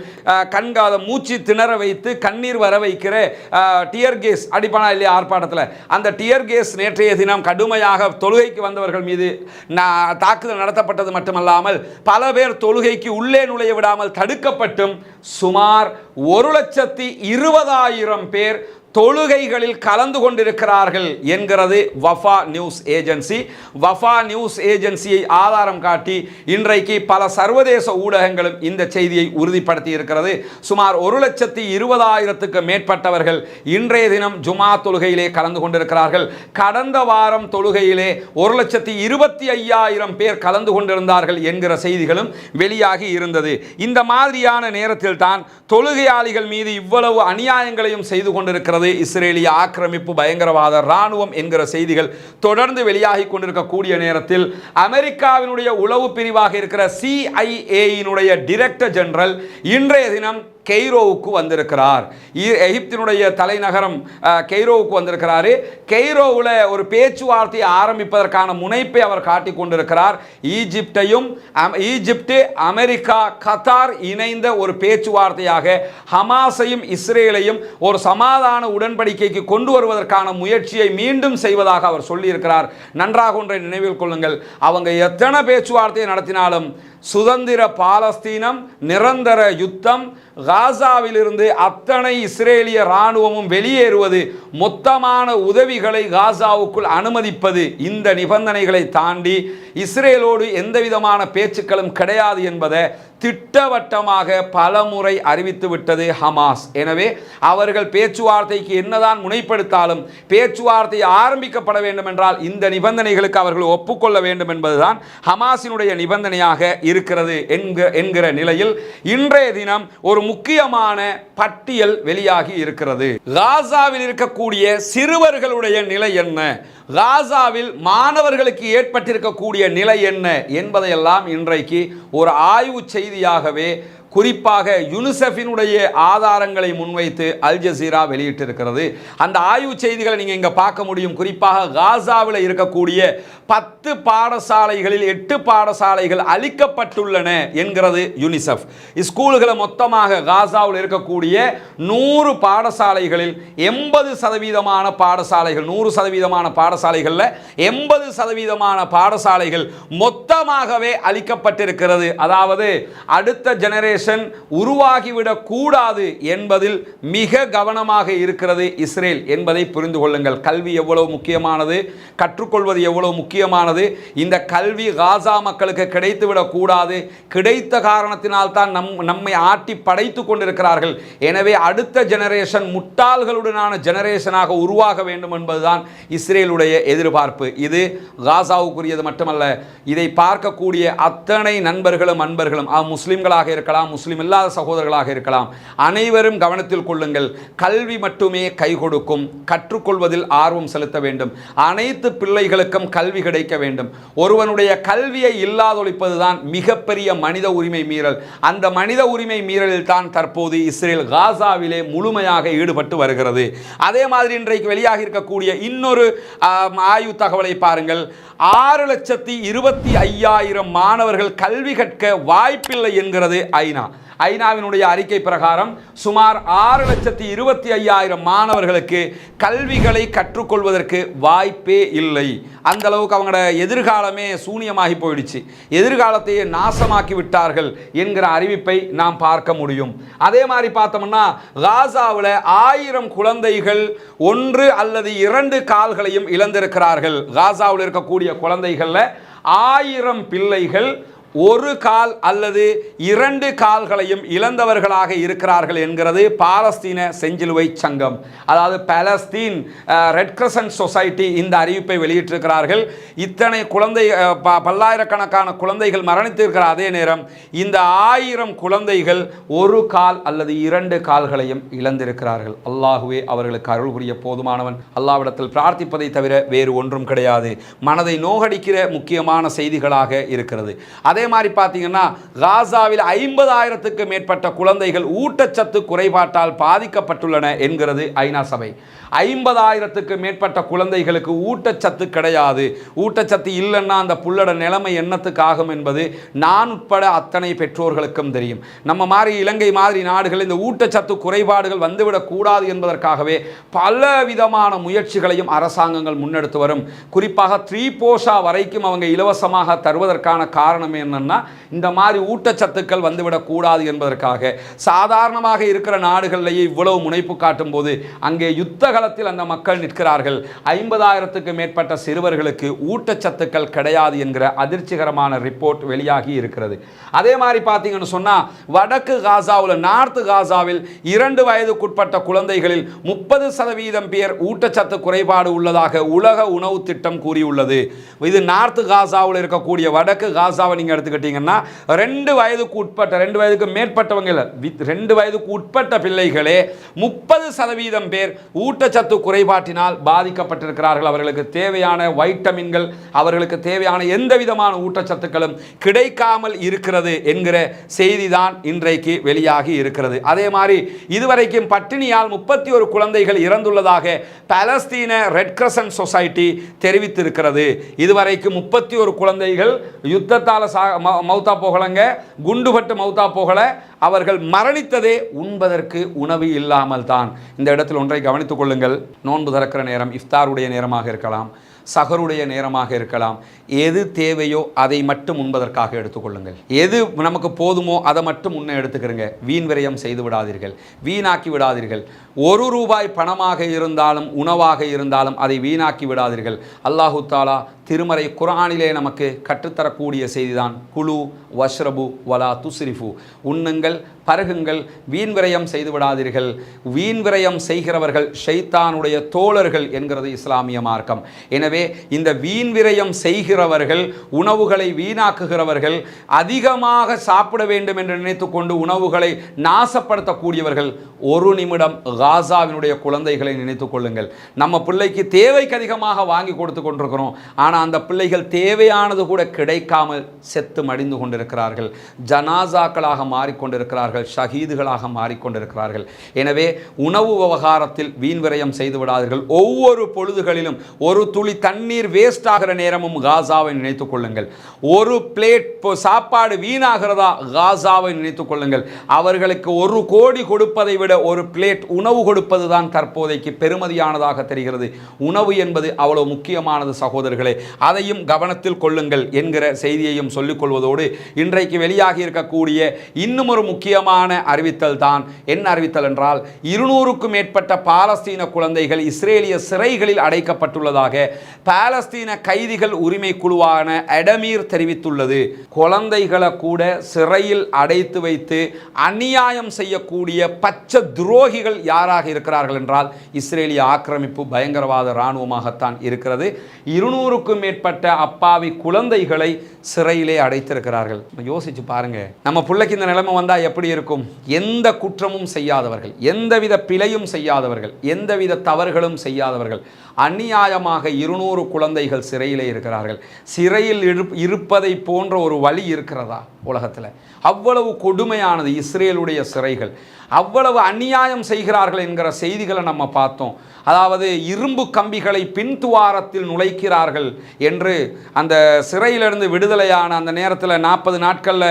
கண்காத மூச்சு திணற வைத்து கண்ணீர் வர வைக்கிற டியர் கேஸ் அடிப்பானா இல்லையா ஆர்ப்பாட்டத்தில், அந்த டியர் கேஸ் நேற்றைய தினம் கடுமையாக தொழுகைக்கு வந்தவர்கள் மீது தாக்குதல் நடத்தப்பட்டது மட்டுமல்லாமல் பல பேர் தொழுகைக்கு உள்ளே நுழைய விடாமல் தடுக்கப்பட்டும் சுமார் 1,20,000 பேர் தொழுகைகளில் கலந்து கொண்டிருக்கிறார்கள் என்கிறது Wafa news agency. Wafa news ஏஜென்சியை ஆதாரம் காட்டி இன்றைக்கு பல சர்வதேச ஊடகங்களும் இந்த செய்தியை உறுதிப்படுத்தி இருக்கிறது. சுமார் 1,20,000க்கு மேற்பட்டவர்கள் இன்றைய தினம் ஜுமா தொழுகையிலே கலந்து கொண்டிருக்கிறார்கள். கடந்த வாரம் தொழுகையிலே 1,25,000 பேர் கலந்து கொண்டிருந்தார்கள் என்கிற செய்திகளும் வெளியாகி இருந்தது. இந்த மாதிரியான நேரத்தில் தான் தொழுகையாளிகள் மீது இவ்வளவு அநியாயங்களையும் செய்து கொண்டிருக்கிறது இஸ்ரேலிய ஆக்கிரமிப்பு பயங்கரவாத ராணுவம் என்கிற செய்திகள் தொடர்ந்து வெளியாகி கொண்டிருக்கக்கூடிய நேரத்தில் அமெரிக்காவினுடைய உளவு பிரிவாக இருக்கிற CIA டைரக்டர் ஜெனரல் இன்றைய தினம் கெய்ரோவுக்கு வந்திருக்கிறார். எகிப்தினுடைய தலைநகரம் கெய்ரோவுக்கு வந்திருக்கிறார். கெய்ரோவில் ஒரு பேச்சுவார்த்தையை ஆரம்பிப்பதற்கான முனைப்பை அவர் காட்டிக் கொண்டிருக்கிறார். ஈஜிப்டு, அமெரிக்கா, கத்தார் இணைந்த ஒரு பேச்சுவார்த்தையாக ஹமாஸையும் இஸ்ரேலையும் ஒரு சமாதான உடன்படிக்கைக்கு கொண்டு வருவதற்கான முயற்சியை மீண்டும் செய்வதாக அவர் சொல்லியிருக்கிறார். நன்றாக ஒன்றை நினைவில் கொள்ளுங்கள், அவங்க எத்தனை பேச்சுவார்த்தையை நடத்தினாலும் சுதந்திர பாலஸ்தீனம், நிரந்தர யுத்தம், காசாவிலிருந்து அத்தனை இஸ்ரேலிய ராணுவமும் வெளியேறுவது, மொத்தமான உதவிகளை காசாவுக்குள் அனுமதிப்பது, இந்த நிபந்தனைகளை தாண்டி இஸ்ரேலோடு எந்தவிதமான பேச்சுக்களும் கிடையாது என்பதை திட்டவட்டமாக பலமுறை அறிவித்து விட்டது ஹமாஸ். எனவே அவர்கள் பேச்சுவார்த்தைக்கு என்னதான் முனைப்படுத்தாலும் பேச்சுவார்த்தை ஆரம்பிக்கப்பட வேண்டும் என்றால் இந்த நிபந்தனைகளுக்கு அவர்கள் ஒப்புக்கொள்ள வேண்டும் என்பதுதான் ஹமாஸினுடைய நிபந்தனையாக இருக்கிறது என்கிற நிலையில் இன்றைய தினம் ஒரு முக்கியமான பட்டியல் வெளியாகி இருக்கிறது. காசாவில் இருக்கக்கூடிய சிறுவர்களுடைய நிலை என்ன, காசாவில் மாணவர்களுக்கு ஏற்பட்டிருக்கக்கூடிய நிலை என்ன என்பதையெல்லாம் இன்றைக்கு ஒரு ஆய்வு செய்தியாகவே குறிப்பாக யுனிசெஃபினுடைய ஆதாரங்களை முன்வைத்து அல் ஜசீரா வெளியிட்டிருக்கிறது. அந்த ஆய்வு செய்திகளை நீங்கள் இங்கே பார்க்க முடியும். குறிப்பாக காசாவில் இருக்கக்கூடிய 10 பாடசாலைகளில் 8 பாடசாலைகள் அழிக்கப்பட்டுள்ளன என்கிறது யுனிசெஃப். ஸ்கூல்களை மொத்தமாக காசாவில் இருக்கக்கூடிய 100 பாடசாலைகளில் 80% பாடசாலைகள், 100% பாடசாலைகளில் 80% பாடசாலைகள் மொத்தமாகவே அழிக்கப்பட்டிருக்கிறது. அதாவது அடுத்த ஜெனரேஷன் உருவாகிவிடக் கூடாது என்பதில் மிக கவனமாக இருக்கிறது இஸ்ரேல் என்பதை புரிந்து கொள்ளுங்கள். கல்வி எவ்வளவு முக்கியமானது, கற்றுக்கொள்வது எவ்வளவு முக்கியமானது. இந்த கல்வி காசா மக்களுக்கு கிடைத்துவிடக் கூடாது. கிடைத்த காரணத்தினால் தான் நம்மை ஆட்டி படைத்து கொண்டிருக்கிறார்கள். எனவே அடுத்த ஜெனரேஷன் முட்டாள்களுடனான ஜெனரேஷனாக உருவாக வேண்டும் என்பதுதான் இஸ்ரேலுடைய எதிர்பார்ப்பு. இது காசாவுக்குரியது மட்டுமல்ல, இதை பார்க்கக்கூடிய அத்தனை நண்பர்களும் அன்பர்களும் முஸ்லிம்களாக இருக்கலாம், முஸ்லிம் இல்லாத சகோதரர்களாக இருக்கலாம், அனைவரும் கவனத்தில் கொள்ளுங்கள். கல்வி மட்டுமே கை கொடுக்கும். கற்றுக்கொள்வதில் ஆர்வம் செலுத்த வேண்டும். அனைத்து பிள்ளைகளுக்கும் கல்வி கிடைக்க வேண்டும். ஒருவனுடைய கல்வியை இல்லாதொழிப்பதுதான் மிகப்பெரிய மனித உரிமை மீறல். அந்த மனித உரிமை மீறலில் தான் தற்போது இஸ்ரேல் காசாவிலே முழுமையாக ஈடுபட்டு வருகிறது. அதே மாதிரி இன்றைக்கு வெளியாக இருக்கக்கூடிய இன்னொரு ஆய்வு தகவலை பாருங்கள். 6,25,000 மாணவர்கள் கல்வி கற்க வாய்ப்பில்லை என்கிறது ஐநாவினுடைய அறிக்கை பிரகாரம் சுமார் 6,25,000 மாணவர்களுக்கு கல்விகளை கற்றுக்கொள்வதற்கு வாய்ப்பே இல்லை. அந்த அளவுக்கு அவங்களோட எதிர்காலமே சூனியமாகி போயிடுச்சு, எதிர்காலத்தையே நாசமாக்கி விட்டார்கள் என்கிற அறிவிப்பை நாம் பார்க்க முடியும். அதே மாதிரி பார்த்தோம்னா காசாவில் 1000 குழந்தைகள் 1 அல்லது 2 கால்களையும் இழந்திருக்கிறார்கள். காசாவில் இருக்கக்கூடிய குழந்தைகளில் 1000 பிள்ளைகள் 1 கால் அல்லது 2 கால்களையும் இழந்தவர்களாக இருக்கிறார்கள் என்கிறது பாலஸ்தீன செஞ்சிலுவை சங்கம், அதாவது பாலஸ்தீன் ரெட் கிரசன்ட் சொசைட்டி இந்த அறிவிப்பை வெளியிட்டிருக்கிறார்கள். இத்தனை பல்லாயிரக்கணக்கான குழந்தைகள் மரணித்திருக்கிற அதே நேரம் இந்த 1000 குழந்தைகள் 1 கால் அல்லது 2 கால்களையும் இழந்திருக்கிறார்கள். அல்லாஹுவே அவர்களுக்கு அருள் புரிய போதுமானவன். அல்லாஹ்விடத்தில் பிரார்த்திப்பதை தவிர வேறு ஒன்றும் கிடையாது. மனதை நோகடிக்கிற முக்கியமான செய்திகளாக இருக்கிறது. அதே மாதிரி பார்த்தீங்கன்னா காசாவில் 50,000க்கு மேற்பட்ட குழந்தைகள் ஊட்டச்சத்து குறைபாட்டால் பாதிக்கப்பட்டுள்ளன என்கிறது ஐநா சபை. 50,000க்கு மேற்பட்ட குழந்தைகளுக்கு ஊட்டச்சத்து கிடையாது. ஊட்டச்சத்து இல்லைன்னா அந்த புள்ளட நிலைமை என்னத்துக்கு ஆகும் என்பது நான் உட்பட அத்தனை பெற்றோர்களுக்கும் தெரியும். நம்ம மாதிரி இலங்கை மாதிரி நாடுகள் இந்த ஊட்டச்சத்து குறைபாடுகள் வந்துவிடக் கூடாது என்பதற்காகவே பல விதமான முயற்சிகளையும் அரசாங்கங்கள் முன்னெடுத்து வரும். குறிப்பாக 3 போஷா வரைக்கும் அவங்க இலவசமாக தருவதற்கான காரணம் என்னன்னா இந்த மாதிரி ஊட்டச்சத்துக்கள் வந்துவிடக் கூடாது என்பதற்காக. சாதாரணமாக இருக்கிற நாடுகளிலேயே இவ்வளவு முனைப்பு காட்டும் போது அங்கே யுத்த அந்த மக்கள் நிற்கிறார்கள். 50,000க்கு மேற்பட்ட சிறுவர்களுக்கு ஊட்டச்சத்துக்கள் கிடையாது என்கிற அதிர்ச்சிகரமான ரிப்போர்ட் வெளியாகி இருக்கிறது. அதே மாதிரி பார்த்தீங்கன்னு சொன்னா வடக்கு காசாவில் நார்த் காசாவில் 2 வயதுக்குட்பட்ட குழந்தைகளில் 30% பேர் ஊட்டச்சத்து குறைபாடு உள்ளதாக உலக உணவு திட்டம் கூறியுள்ளது. இது நார்த் காசாவில் இருக்கக்கூடிய வடக்கு காசாவை நீங்க எடுத்துக்கிட்டீங்கன்னா 2 வயதுக்கு உட்பட்ட 2 வயதுக்கு மேற்பட்டவங்க 2 வயதுக்கு உட்பட்ட பிள்ளைகளே 30% பேர் ஊட்டச்சத்து குறைபாட்டினால் பாதிக்கப்பட்டிருக்கிறார்கள். அவர்களுக்கு தேவையான வைட்டமின்கள், அவர்களுக்கு தேவையான எந்த விதமான ஊட்டச்சத்துக்களும் கிடைக்காமல் இருக்கிறது என்கிற செய்திதான் இன்றைக்கு வெளியாகி இருக்கிறது. அதே மாதிரி இதுவரைக்கும் பட்டினியால் 31 குழந்தைகள் இறந்துள்ளதாக பாலஸ்தீன ரெட் கிரசன்ட் சொசைட்டி தெரிவித்திருக்கிறது. இதுவரைக்கும் 31 குழந்தைகள் யுத்தத்தால் மௌத்தா போகலங்க, குண்டுபட்டு மௌத்தா போகல, அவர்கள் மரணித்ததே உண்பதற்கு உணவு இல்லாமல் தான். இந்த இடத்தில் ஒன்றை கவனித்துக் கொள்ளுங்கள். நோன்பு திறக்கிற நேரம் இஃப்தாருடைய நேரமாக இருக்கலாம், சஹருடைய நேரமாக இருக்கலாம். எது தேவையோ அதை மட்டும் உண்பதற்காக எடுத்துக்கொள்ளுங்கள். எது நமக்கு போதுமோ அதை மட்டும் முன்னே எடுத்துக்கிறங்க. வீண் விரயம் செய்து விடாதீர்கள், வீணாக்கி விடாதீர்கள். 1 ரூபாய் பணமாக இருந்தாலும் உணவாக இருந்தாலும் அதை வீணாக்கி விடாதீர்கள். அல்லாஹு தாலா திருமறை குர்ஆனிலே நமக்கு கற்றுத்தரக்கூடிய செய்திதான் குலு வஷ்ரபு வலா துஸ்ரிஃபு. உண்ணுங்கள், பருகுங்கள், வீண் விரயம் செய்து விடாதீர்கள். வீண் விரயம் செய்கிறவர்கள் ஷைத்தானுடைய தோழர்கள் என்கிறது இஸ்லாமிய மார்க்கம். எனவே இந்த வீண் விரயம் செய்கிறவர்கள், உணவுகளை வீணாக்குகிறவர்கள், அதிகமாக சாப்பிட வேண்டும் என்று நினைத்து கொண்டு உணவுகளை நாசப்படுத்தக்கூடியவர்கள், 1 நிமிடம் காசாவினுடைய குழந்தைகளை நினைத்து கொள்ளுங்கள். நம்ம பிள்ளைக்கு தேவைக்கு அதிகமாக வாங்கி கொடுத்து கொண்டிருக்கிறோம். ஆனால் அந்த பிள்ளைகள் தேவையானது கூட கிடைக்காமல் செத்து மடிந்து கொண்டிருக்கிறார்கள், ஜனாசாக்களாக மாறிக்கொண்டிருக்கிறார்கள், ஷஹீதுகளாக மாறிக்கொண்டிருக்கிறார்கள். எனவே உணவு விவகாரத்தில் வீண் விரயம் செய்து விடாதீர்கள். ஒவ்வொரு பொழுதுகளிலும் 1 துளி தண்ணீர் வேஸ்ட் ஆகிற நேரமும் காசாவை நினைத்துக் கொள்ளுங்கள். 1 பிளேட் சாப்பாடு வீணாகிறதா காசாவை நினைத்துக் கொள்ளுங்கள். அவர்களுக்கு 1 கோடி கொடுப்பதை விட 1 பிளேட் உணவு கொடுப்பது தான் தற்போதைக்கு பெருமதியானதாக தெரிகிறது. உணவு என்பது அவ்வளவு முக்கியமானது சகோதரர்களே, அதையும் கவனத்தில் கொள்ளுங்கள் என்கிற செய்தியையும் சொல்லிக் கொள்வதோடு இன்றைக்கு வெளியாகி இருக்கக்கூடிய இன்னும் ஒரு முக்கியமான முக்கியமான அறிவித்தல் தான். என்ன அறிவித்தல் என்றால் 200க்கும் மேற்பட்ட பாலஸ்தீன குழந்தைகள் இஸ்ரேலிய சிறைகளில் அடைக்கப்பட்டுள்ளதாக பாலஸ்தீன கைதிகள் உரிமை குழுவான எடமீர் தெரிவித்துள்ளது. குழந்தைகளை கூட சிறையில் அடைத்து வைத்து அநியாயம் செய்யக்கூடிய பச்சை துரோகிகள் யாராக இருக்கிறார்கள் என்றால் இஸ்ரேலிய ஆக்கிரமிப்பு பயங்கரவாத இராணுவமாகத்தான் இருக்கிறது. 200க்கும் மேற்பட்ட அப்பாவி குழந்தைகளை சிறையிலே அடைத்திருக்கிறார்கள். யோசிச்சு பாருங்க, நம்ம பிள்ளைக்கு இந்த நிலைமை வந்தா எப்படி இருக்கும்? எந்த குற்றமும் செய்யாதவர்கள், எந்தவித பிழையும் செய்யாதவர்கள், எந்தவித தவறுகளும் செய்யாதவர்கள், அநியாயமாக 200 குழந்தைகள் சிறையிலே இருக்கிறார்கள். சிறையில் இருப்பதை போன்ற ஒரு வழி இருக்கிறதா உலகத்தில்? அவ்வளவு கொடுமையானது இஸ்ரேலுடைய சிறைகள். அவ்வளவு அநியாயம் செய்கிறார்கள் என்கிற செய்திகளை நம்ம பார்த்தோம். அதாவது இரும்பு கம்பிகளை பின்துவாரத்தில் நுழைக்கிறார்கள் என்று அந்த சிறையிலிருந்து விடுதலையான அந்த நேரத்தில் 40 நாட்களில்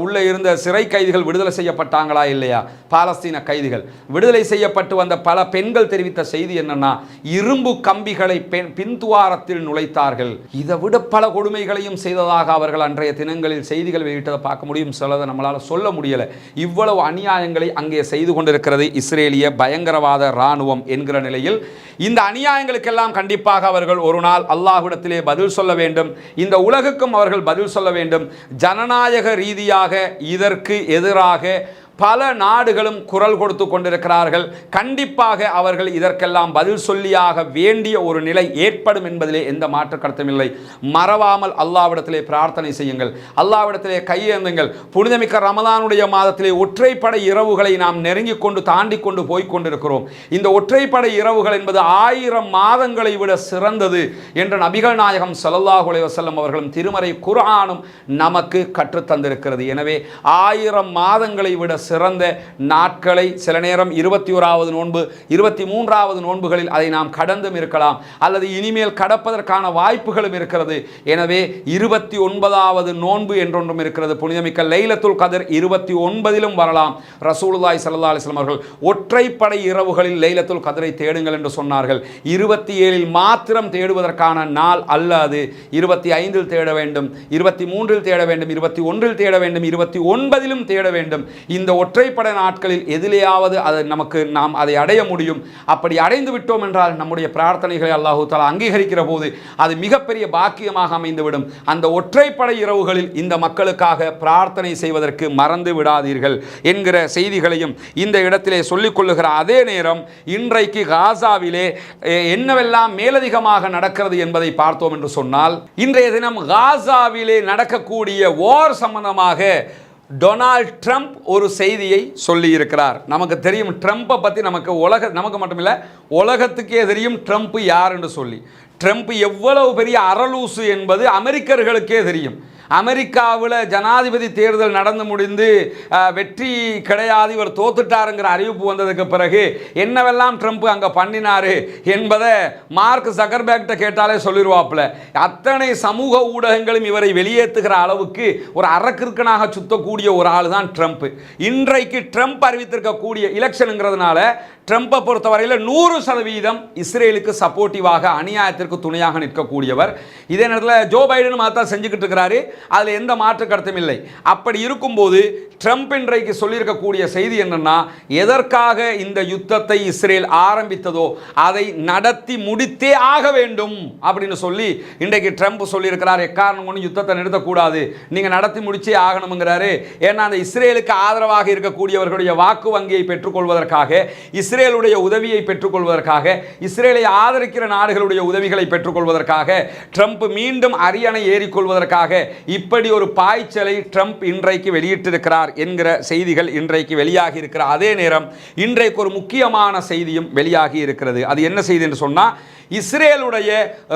உள்ளே இருந்த சிறை கைதிகள் விடுதலை செய்யப்பட்டாங்களா இல்லையா? பாலஸ்தீன கைதிகள் விடுதலை செய்யப்பட்டு வந்த பல பெண்கள் தெரிவித்த செய்தி என்னன்னா, இரும்பு கம்பிகளை பின்துவாரத்தில் நுழைத்தார்கள். இதை விட பல கொடுமைகளையும் செய்ததாக அவர்கள் அன்றைய தினங்களில் செய்திகள் வெளியிட்டதை பார்க்க முடியும். சிலதை நம்மளால் சொல்ல முடியலை. இவ்வளவு அநியாயங்களை அங்கே செய்து கொண்டிருக்கிறது இஸ்ரேலிய பயங்கரவாத இராணுவம் என்கிற நிலையில் இந்த அநியாயங்களுக்கெல்லாம் கண்டிப்பாக அவர்கள் ஒரு நாள் அல்லாஹ்விடத்திலே பதில் சொல்ல வேண்டும். இந்த உலகுக்கும் அவர்கள் பதில் சொல்ல வேண்டும். ஜனநாயக ரீதியாக இதற்கு எதிராக பல நாடுகளும் குரல் கொடுத்து கொண்டிருக்கிறார்கள். கண்டிப்பாக அவர்கள் இதற்கெல்லாம் பதில் சொல்லியாக வேண்டிய ஒரு நிலை ஏற்படும் என்பதிலே எந்த மாற்று கருத்தும் இல்லை. மறவாமல் அல்லாஹ்விடத்திலே பிரார்த்தனை செய்யுங்கள், அல்லாஹ்விடத்திலே கையேந்துங்கள். புனிதமிக்க ரமலானுடைய மாதத்திலே ஒற்றைப்படை இரவுகளை நாம் நெருங்கி கொண்டு தாண்டி கொண்டு போய் கொண்டிருக்கிறோம். இந்த ஒற்றைப்படை இரவுகள் என்பது 1000 மாதங்களை விட சிறந்தது என்று நபிகள் நாயகம் ஸல்லல்லாஹு அலைஹி வஸல்லம் அவர்களும் திருமறை குர்ஆனும் நமக்கு கற்றுத்தந்திருக்கிறது. எனவே 1000 மாதங்களை விட சிறந்த நாட்களை, சில நேரம் 21வது நோன்பு 23வது நோன்புகளில் அதை நாம் கடந்தும் இருக்கலாம், அல்லது இனிமேல் கடப்பதற்கான வாய்ப்புகளும் இருக்கிறது. எனவே 29வது நோன்பு என்றொன்றும் இருக்கிறது. புனிதமிக்க லைலத்துல் கத்ர் 29லும் வரலாம். ரசூலுல்லாஹி ஸல்லல்லாஹு அலைஹி வஸல்லம் அவர்கள் ஒற்றைப்படை இரவுகளில் லைலத்துல் கத்ரை தேடுங்கள் என்று சொன்னார்கள். 27இல் மாத்திரம் தேடுவதற்கான நாள் அல்ல அது. 25இல் தேட வேண்டும், 23இல் தேட வேண்டும், 21இல் தேட வேண்டும், 29இலும் தேட வேண்டும். இந்த ஒற்றைப்படை நாட்களில் எதிலேயாவது அது நாம் அதை அடைய முடியும். அப்படி அடைந்து விட்டோம் என்றால் நம்முடைய பிரார்த்தனைகளை அல்லாஹ் தஆலா அங்கீகரிக்கிற போது அது மிகப்பெரிய பாக்கியமாக அமைந்துவிடும். அந்த ஒற்றைப்படை இரவுகளில் இந்த மக்களுக்காக பிரார்த்தனை செய்வதற்கு மறந்து விடாதீர்கள் என்கிற செய்திகளையும் இந்த இடத்திலே சொல்லிக் கொள்ளுகிற அதே நேரம் இன்றைக்கு காசாவிலே என்னவெல்லாம் மேலதிகமாக நடக்கிறது என்பதை பார்த்தோம் என்று சொன்னால், இன்றைய தினம் காசாவிலே நடக்கக்கூடிய வார் சம்பந்தமாக டொனால்ட் ட்ரம்ப் ஒரு செய்தியை சொல்லி இருக்கிறார். நமக்கு தெரியும் ட்ரம்பை பற்றி, நமக்கு மட்டுமில்லை உலகத்துக்கே தெரியும் ட்ரம்ப் யார் என்று சொல்லி. ட்ரம்ப் எவ்வளவு பெரிய அரலூசு என்பது அமெரிக்கர்களுக்கே தெரியும். அமெரிக்காவில் ஜனாதிபதி தேர்தல் நடந்து முடிந்து வெற்றி கிடையாது, இவர் தோத்துட்டாருங்கிற அறிவிப்பு வந்ததுக்கு பிறகு என்னவெல்லாம் ட்ரம்ப் அங்கே பண்ணினாரு என்பதை மார்க் ஜக்கர்பர்க்கிட்ட கேட்டாலே சொல்லிடுவாப்புல. அத்தனை சமூக ஊடகங்களும் இவரை வெளியேற்றுகிற அளவுக்கு ஒரு அரக்கிற்கனாக சுத்தக்கூடிய ஒரு ஆள் தான் ட்ரம்ப். இன்றைக்கு ட்ரம்ப் அறிவித்திருக்கக்கூடிய எலெக்ஷனுங்கிறதுனால ட்ரம்பை பொறுத்தவரையில் 100% இஸ்ரேலுக்கு சப்போர்ட்டிவாக, அநியாயத்திற்கு துணையாக நிற்கக்கூடியவர். இதே நேரத்தில் ஜோ பைடன் மாத்தான் செஞ்சுக்கிட்டு இருக்கிறாரு, அதில் எந்த மாற்று கருத்தும் இல்லை. அப்படி இருக்கும்போது ட்ரம்ப் இன்றைக்கு சொல்லியிருக்கக்கூடிய செய்தி என்னன்னா, எதற்காக இந்த யுத்தத்தை இஸ்ரேல் ஆரம்பித்ததோ அதை நடத்தி முடித்தே ஆக வேண்டும் அப்படின்னு சொல்லி இன்றைக்கு ட்ரம்ப் சொல்லியிருக்கிறார். எக்காரணம் கொண்டு யுத்தத்தை நிறுத்தக்கூடாது, நீங்கள் நடத்தி முடிச்சே ஆகணுங்கிறாரு. ஏன்னா அந்த இஸ்ரேலுக்கு ஆதரவாக இருக்கக்கூடியவர்களுடைய வாக்கு வங்கியை பெற்றுக்கொள்வதற்காக, இஸ்ரேலுடைய உதவியை பெற்றுக்கொள்வதற்காக, இஸ்ரேலை ஆதரிக்கிற நாடுகளுடைய உதவிகளை பெற்றுக்கொள்வதற்காக, ட்ரம்ப் மீண்டும் அரியணை ஏறிக்கொள்வதற்காக இப்படி ஒரு பாய்ச்சலை ட்ரம்ப் இன்றைக்கு வெளியிட்டிருக்கிறார் என்கிற செய்திகள் இன்றைக்கு வெளியாகி இருக்கிற அதே நேரம் இன்றைக்கு ஒரு முக்கியமான செய்தியும் வெளியாகி இருக்கிறது. அது என்ன செய்தி என்று சொன்னால், இஸ்ரேலுடைய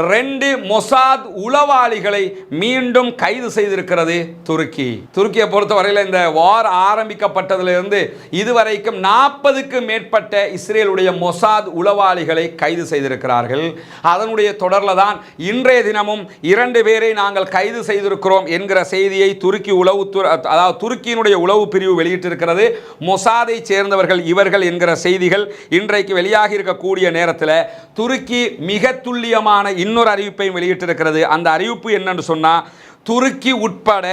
2 மொசாத் உளவாளிகளை மீண்டும் கைது செய்திருக்கிறது துருக்கி. துருக்கியை பொறுத்தவரையில் இந்த வார் ஆரம்பிக்கப்பட்டதிலிருந்து இதுவரைக்கும் 40க்கு மேற்பட்ட இஸ்ரேலுடைய மொசாத் உளவாளிகளை கைது செய்திருக்கிறார்கள். அதனுடைய தொடரில் தான் இன்றைய தினமும் 2 பேரை நாங்கள் கைது செய்திருக்கிறோம் என்கிற செய்தியை துருக்கி உளவுத்துறை, அதாவது துருக்கியினுடைய உளவு பிரிவு வெளியிட்டிருக்கிறது. மொசாதை சேர்ந்தவர்கள் இவர்கள் என்கிற செய்திகள் இன்றைக்கு வெளியாகி இருக்கக்கூடிய நேரத்தில் துருக்கி மிக துல்லியமான இன்னொரு அறிவிப்பையும் வெளியிட்டிருக்கிறது. அந்த அறிவிப்பு என்னன்னு சொன்னால், துருக்கி உட்பட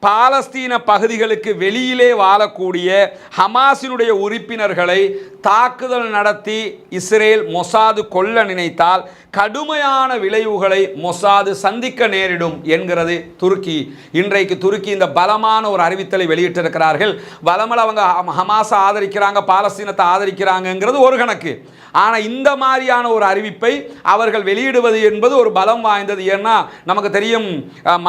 பாலஸ்தீன பகுதிகளுக்கு வெளியிலே வாழக்கூடிய ஹமாஸினுடைய உறுப்பினர்களை தாக்குதல் நடத்தி இஸ்ரேல் மொசாது கொல்ல நினைத்தால் கடுமையான விளைவுகளை மொசாது சந்திக்க நேரிடும் என்கிறது துருக்கி. இன்றைக்கு துருக்கி இந்த பலமான ஒரு அறிவித்தலை வெளியிட்டிருக்கிறார்கள். பலமல் அவங்க ஹமாஸை ஆதரிக்கிறாங்க, பாலஸ்தீனத்தை ஆதரிக்கிறாங்கிறது ஒரு கணக்கு. ஆனால் இந்த மாதிரியான ஒரு அறிவிப்பை அவர்கள் வெளியிடுவது என்பது ஒரு பலம் வாய்ந்தது. ஏன்னா நமக்கு தெரியும்,